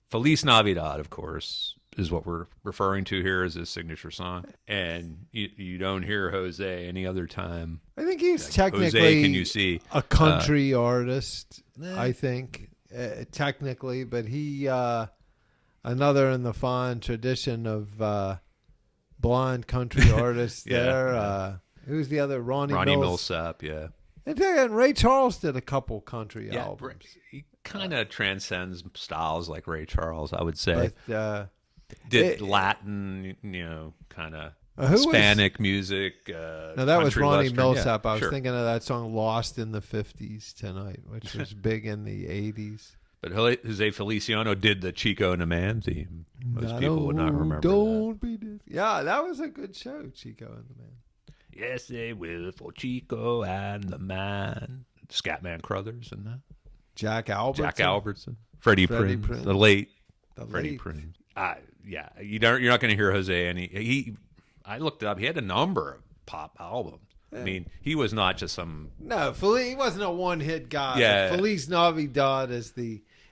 Feliz Navidad, of course, is what we're referring to here as his signature song. And you don't hear Jose any other time. I think he's technically Jose, can you see? A country artist, I think. Technically, but he another in the fine tradition of blonde country artists there. Who's the other? Ronnie Millsap, yeah. And Ray Charles did a couple country albums. He kind of transcends styles like Ray Charles, I would say. But, did Latin, kind of Hispanic music. No, that was Ronnie Western. Millsap. Yeah, I was thinking of that song "Lost in the '50s" tonight, which was big in the '80s. But Jose Feliciano did the Chico and the Man theme. Most people would not remember that. Yeah, that was a good show, Chico and the Man. Yes, they will for Chico and the Man. Scatman Crothers and that. Jack Albertson. Freddie Prinze. The late Freddie Prinze. You're not going to hear Jose I looked it up. He had a number of pop albums. Yeah. I mean, he was not just some... No, he wasn't a one-hit guy. Yeah. Feliz Navidad is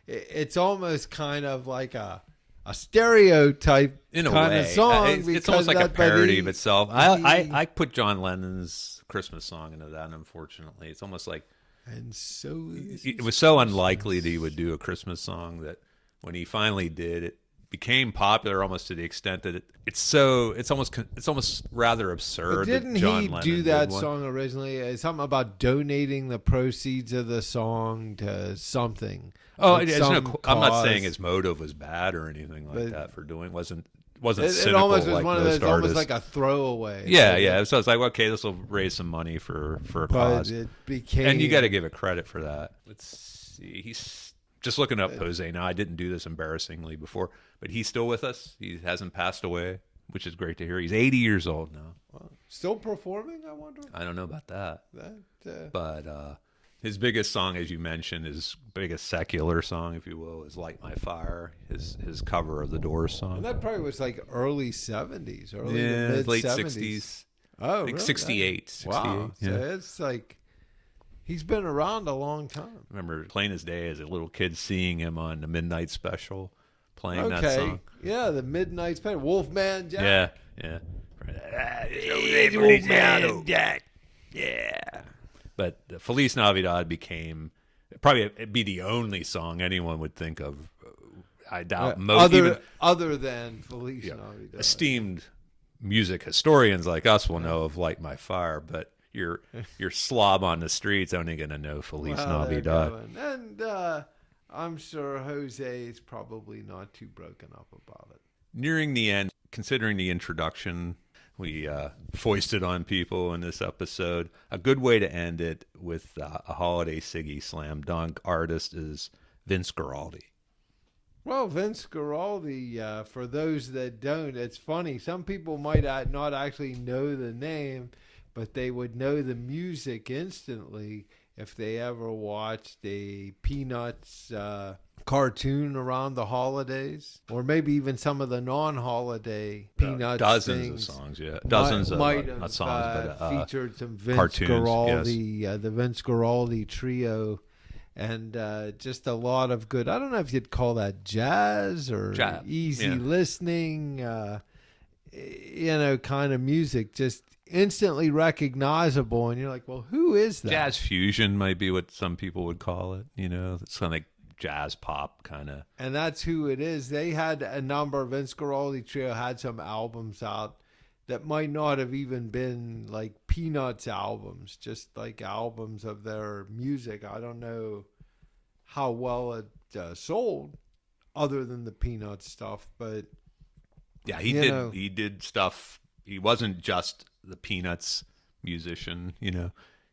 it's almost kind of like a a stereotype in a kind way. of song. It's almost like a but parody he- of itself. I put John Lennon's Christmas song into that, unfortunately. It's almost like And so it was so unlikely that he would do a Christmas song that when he finally did, it became popular almost to the extent that it's almost rather absurd. Didn't that John he Lennon do did that one. song originally? Something about donating the proceeds of the song to something. Oh, like some I'm not cause. saying his motive was bad or anything like But that for doing. Wasn't It cynical almost was like one of most those, almost artists. like a throwaway. Yeah, Like, yeah. So it's like, okay, this will raise some money for a But cause, it became. and you got to give it credit for that. Let's see. He's just looking up Jose now. I didn't do this embarrassingly before, but he's still with us. He hasn't passed away, which is great to hear. He's 80 years old now. Still performing, I wonder? I don't know about that, That, but his biggest song, as you mentioned, his biggest secular song, if you will, is "Light My Fire." His cover of the Doors song. and that probably was like early 70s, early Yeah, to mid late 70s. 60s. Oh, I think really? 68. Wow. 68, yeah. So it's like he's been around a long time. I remember plain as day as a little kid seeing him on the Midnight Special, playing that Okay. song. Yeah, the Midnight Special. Wolfman Jack. Yeah, Wolfman Jack. Yeah. But Feliz Navidad became probably it'd be the only song anyone would think of. I doubt most even other than Feliz yeah, Navidad. esteemed music historians like us will know of "Light My Fire," but your slob on the streets only going to know Feliz Well, they're Navidad. going. And I'm sure Jose is probably not too broken up about it. Nearing the end, considering the introduction we foisted on people in this episode, a good way to end it with a Holiday Siggy slam dunk artist is Vince Guaraldi. Well, Vince Guaraldi, for those that don't, it's funny. Some people might not actually know the name, but they would know the music instantly if they ever watched a Peanuts cartoon around the holidays, or maybe even some of the non-holiday Peanuts Dozens things. of songs, yeah. Dozens might of, have not songs, but featured some Vince cartoons, Guaraldi, the Vince Guaraldi trio, and just a lot of good. I don't know if you'd call that jazz or easy yeah. listening, kind of music, just instantly recognizable, and you're like, well, who is that? jazz fusion might be what some people would call it. It's kind of like jazz pop kind of. And that's who it is. They had a number. Vince Guaraldi Trio had some albums out that might not have even been like Peanuts albums, just like albums of their music. I don't know how well it sold, other than the Peanuts stuff, but Yeah, he did stuff. He wasn't just the Peanuts musician.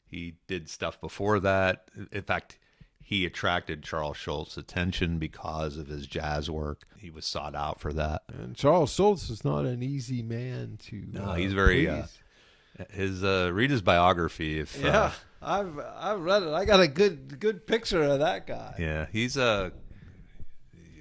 He did stuff before that. In fact, he attracted Charles Schultz's attention because of his jazz work. He was sought out for that. And Charles Schultz is not an easy man to. No, he's very. please. Read his biography. If Yeah, I've read it. I got a good picture of that guy. yeah, he's a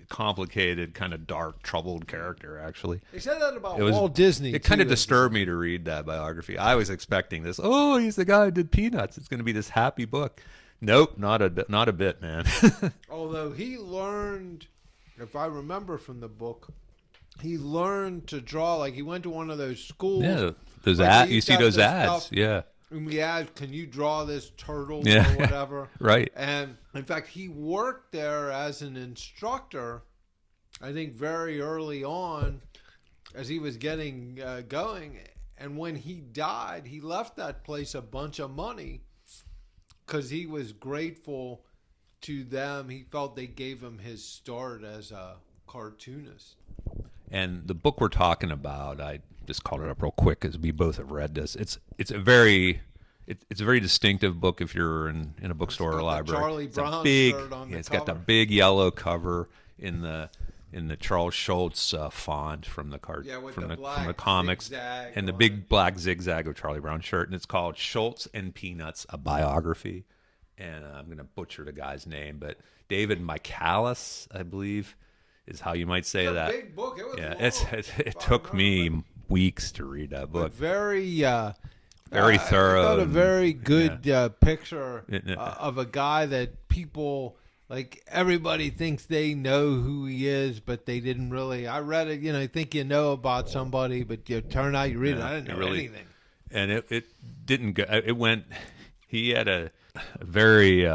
complicated, kind of dark, troubled character. Actually, They said that about It was- Walt Disney. it kind of too. disturbed me to read that biography. I was expecting this. Oh, he's the guy who did Peanuts. It's going to be this happy book. Nope, not a bit, man. Although he learned, if I remember from the book, he learned to draw. Like he went to one of those schools. Yeah, those Like, ads. he's You see got those this ads? stuff. Yeah, And we asked, can you draw this turtle Yeah. or whatever? right. And in fact, he worked there as an instructor, I think very early on as he was getting going. And when he died, he left that place a bunch of money because he was grateful to them. He felt they gave him his start as a cartoonist. And the book we're talking about, I just called it up real quick because we both have read this. It's a very distinctive book if you're in a bookstore or got the library. Charlie It's a Brown big, shirt on the it's got the cover. big yellow cover in the Charles Schultz font from the Yeah, with from the the black comics zigzag and the on big it. black zigzag of Charlie Brown shirt, and it's called Schultz and Peanuts: A Biography. And I'm going to butcher the guy's name, but David Michaelis, I believe, is how you might say It's a that. big book. It was Yeah, long, it took me weeks to read that but book. very Very thorough. I thought a and- very good picture It- of a guy that people like everybody thinks they know who he is, but they didn't really. I read it, you think you know about somebody, but you turn out you read it. I didn't know anything. And it didn't go. It went. He had a very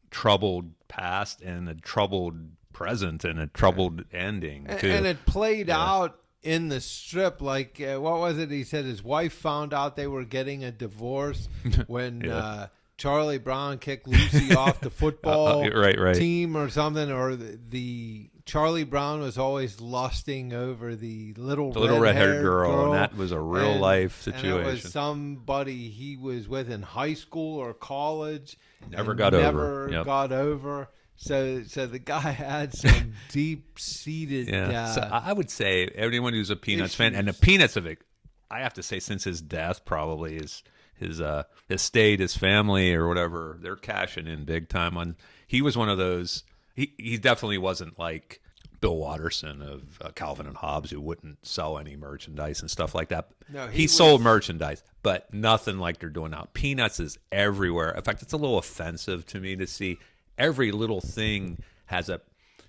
troubled past and a troubled present and a troubled ending too. And it played out in the strip. Like what was it? He said his wife found out they were getting a divorce when. Charlie Brown kicked Lucy off the football team or something, or the Charlie Brown was always lusting over the little red-haired girl, and that was a real life situation. And it was somebody he was with in high school or college. Never got over. So the guy had some deep-seated. So I would say anyone who's a Peanuts fan, and the Peanuts of it, I have to say, since his death, probably is. His estate, his family, or whatever, they're cashing in big time on. He was one of those. He definitely wasn't like Bill Watterson of Calvin and Hobbes, who wouldn't sell any merchandise and stuff like that. No, he sold merchandise, but nothing like they're doing now. Peanuts is everywhere. In fact, it's a little offensive to me to see every little thing has a.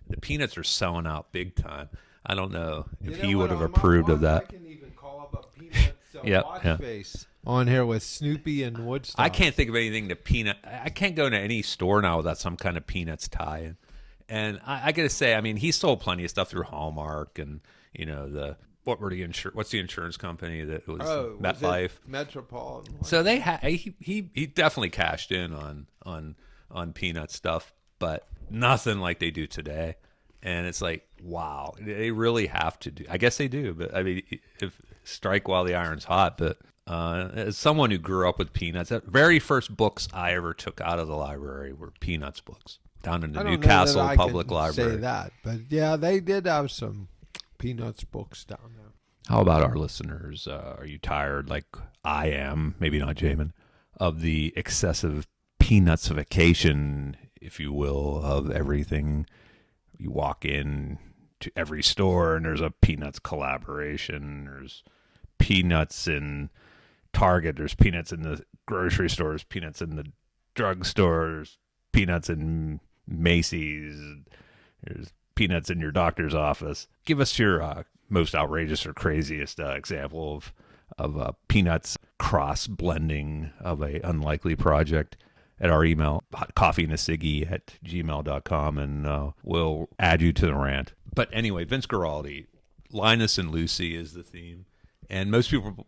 The Peanuts are selling out big time. I don't know if he would have approved of that. I can even call up a Peanuts watch face on here with Snoopy and Woodstock. I can't think of anything to Peanut. I can't go into any store now without some kind of Peanuts tie-in. And I got to say, I mean, he sold plenty of stuff through Hallmark and what's the insurance company that was MetLife, Metropolitan. So he definitely cashed in on Peanut stuff, but nothing like they do today. And it's like, wow, they really have to do. I guess they do, but I mean, if strike while the iron's hot, but. As someone who grew up with Peanuts, the very first books I ever took out of the library were Peanuts books down in the Newcastle Public Library. Say that, but yeah, they did have some Peanuts books down there. How about our listeners? Are you tired, like I am, maybe not Jamin, of the excessive Peanutsification, if you will, of everything? You walk in to every store and there's a Peanuts collaboration. There's Peanuts in Target, there's Peanuts in the grocery stores, Peanuts in the drugstores, Peanuts in Macy's, there's Peanuts in your doctor's office. Give us your most outrageous or craziest example of Peanuts cross-blending of a unlikely project at our email, coffeeandsiggy@gmail.com, and we'll add you to the rant. But anyway, Vince Guaraldi, Linus and Lucy is the theme. And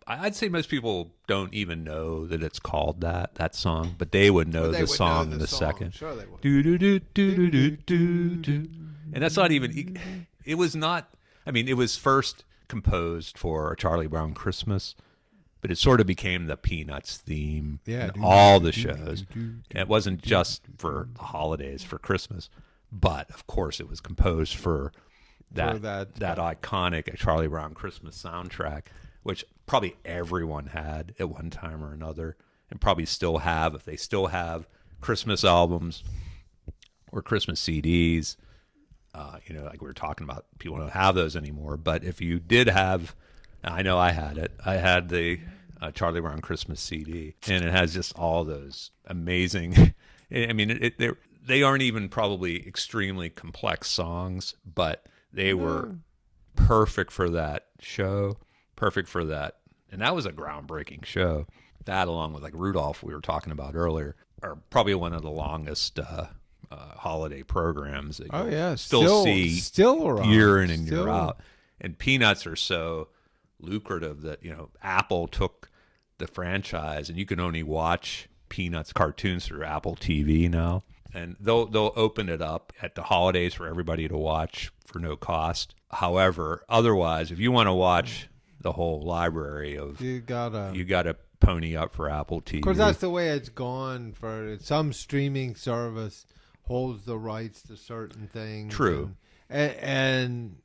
I'd say most people don't even know that it's called that song, but they would know the song in the second. Sure they would. Do, do, do, do, do, do, do. And that's not even, it was not, I mean, it was first composed for a Charlie Brown Christmas, but it sort of became the Peanuts theme in all the shows. It wasn't just for the holidays, for Christmas, but of course it was composed for that iconic Charlie Brown Christmas soundtrack, which probably everyone had at one time or another, and probably still have, if they still have Christmas albums or Christmas CDs. Like we were talking about, people don't have those anymore. But if you did have, I know I had it. I had the Charlie Brown Christmas CD, and it has just all those amazing. I mean, they aren't even probably extremely complex songs, but they were perfect for that show. Perfect for that. And that was a groundbreaking show. That, along with like Rudolph we were talking about earlier, are probably one of the longest holiday programs that you'll still see around. Year in and year out. And Peanuts are so lucrative that, Apple took the franchise and you can only watch Peanuts cartoons through Apple TV now. And they'll open it up at the holidays for everybody to watch for no cost. However, otherwise, if you want to watch the whole library of, you gotta pony up for Apple TV. Of course, that's the way it's gone. For some streaming service holds the rights to certain things. True, and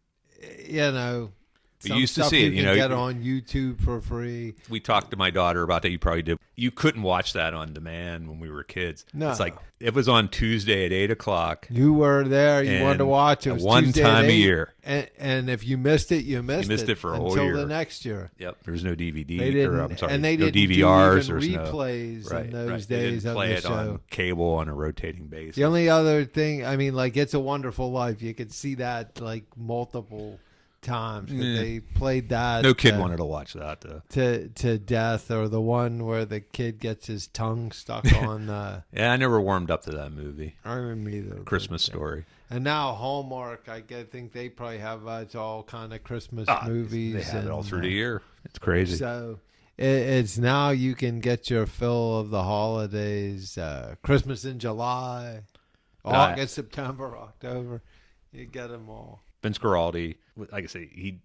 You used to stuff see it, you can get on YouTube for free. We talked to my daughter about that. You probably did. You couldn't watch that on demand when we were kids. No. It's like it was on Tuesday at 8:00. You were there. You wanted to watch it. It was one Tuesday time at a 8, year. And if you missed it, you missed it for a whole until year. the next year. Yep. There was no DVD. They didn't, I'm sorry, and they no didn't DVRs do or even no replays in those They days didn't of play the it show. on cable on a rotating basis. The only other thing, I mean, like It's a Wonderful Life, you could see that like multiple times. They played that. No kid wanted to watch that though. To death, or the one where the kid gets his tongue stuck on. Yeah, I never warmed up to that movie. I remember either. Christmas Story. And now Hallmark, think they probably have it's all kind of Christmas movies. They have it all through the year. It's crazy. So it's now you can get your fill of the holidays. Christmas in July, August, September, October. You get them all. Vince Guaraldi, like I say,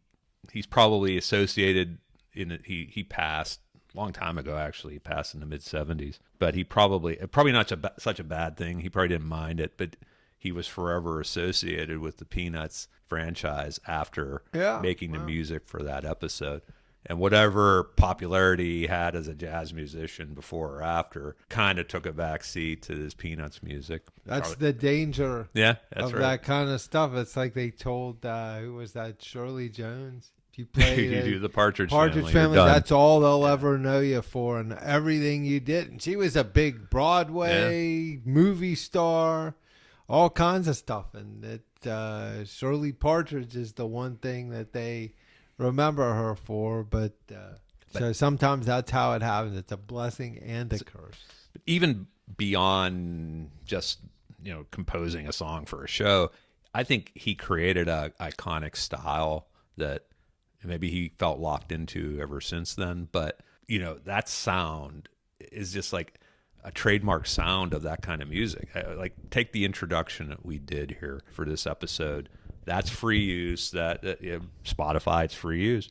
he's probably associated in it. He passed a long time ago. Actually, he passed in the mid-70s. But he probably not such a bad thing. He probably didn't mind it, but he was forever associated with the Peanuts franchise after making the music for that episode. And whatever popularity he had as a jazz musician before or after kind of took a back seat to his Peanuts music. That's the danger of that kind of stuff. It's like they told, who was that, Shirley Jones? If you play you do the Partridge Family, that's all they'll ever know you for, and everything you did. And she was a big Broadway movie star, all kinds of stuff. And Shirley Partridge is the one thing that they remember her for, but so sometimes that's how it happens. It's a blessing and a curse. Even beyond just composing a song for a show, I think he created a iconic style that maybe he felt locked into ever since then. But that sound is just like a trademark sound of that kind of music. Like take the introduction that we did here for this episode. That's free use. Spotify, it's free use.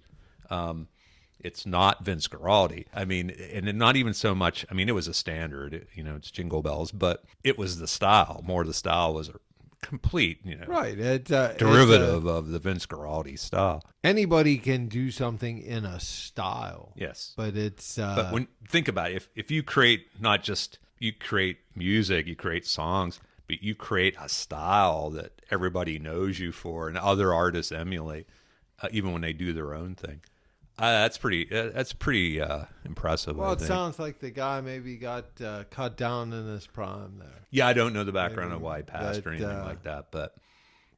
It's not Vince Guaraldi. I mean, and not even so much. I mean, it was a standard. It's Jingle Bells, but it was the style. More the style was a complete, derivative of the Vince Guaraldi style. Anybody can do something in a style. Yes, but it's. But when think about it, if you create not just you create music, you create songs. But you create a style that everybody knows you for, and other artists emulate, even when they do their own thing. That's pretty impressive. Well, it sounds like the guy maybe got cut down in his prime there. Yeah, I don't know the background of why he passed or anything like that, but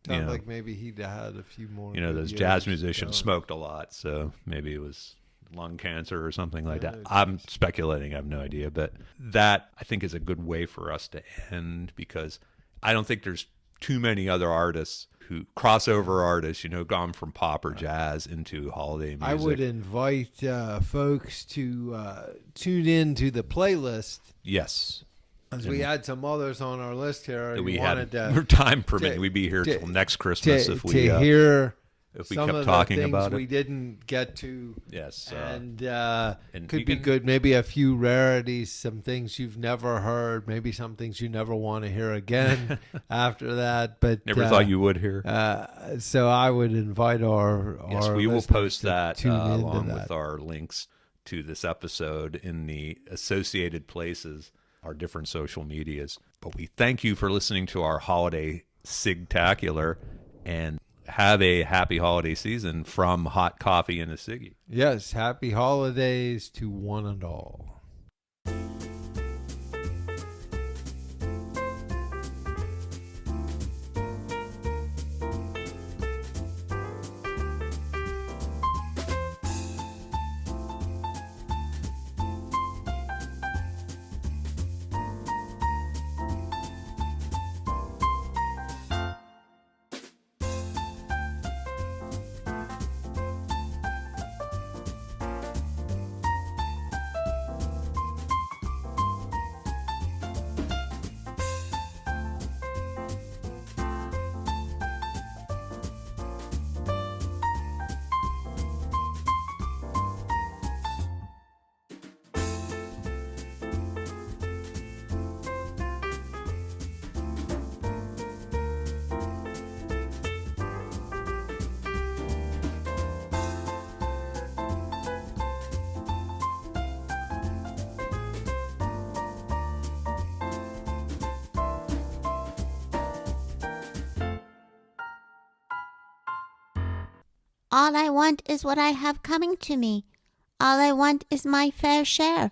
sounds like maybe he'd had a few more. Those jazz musicians smoked a lot, so maybe it was lung cancer or something like that. I'm speculating. I have no idea. But that, I think, is a good way for us to end, because I don't think there's too many other artists who crossover artists, gone from pop or jazz into holiday music. I would invite folks to tune in to the playlist. Yes. As we had some others on our list here. That we had time permitting. We'd be here till next Christmas if we hear if we some kept of talking the things about it. we didn't get to. Yes. And could be good. Maybe a few rarities, some things you've never heard, maybe some things you never want to hear again after that. But never thought you would hear. So I would invite our we will post that along that. with our links to this episode in the associated places, our different social medias. But we thank you for listening to our Holiday Sig-Tacular, and have a happy holiday season from Hot Coffee and a Siggy. Yes, happy holidays to one and all. All I want is what I have coming to me. All I want is my fair share.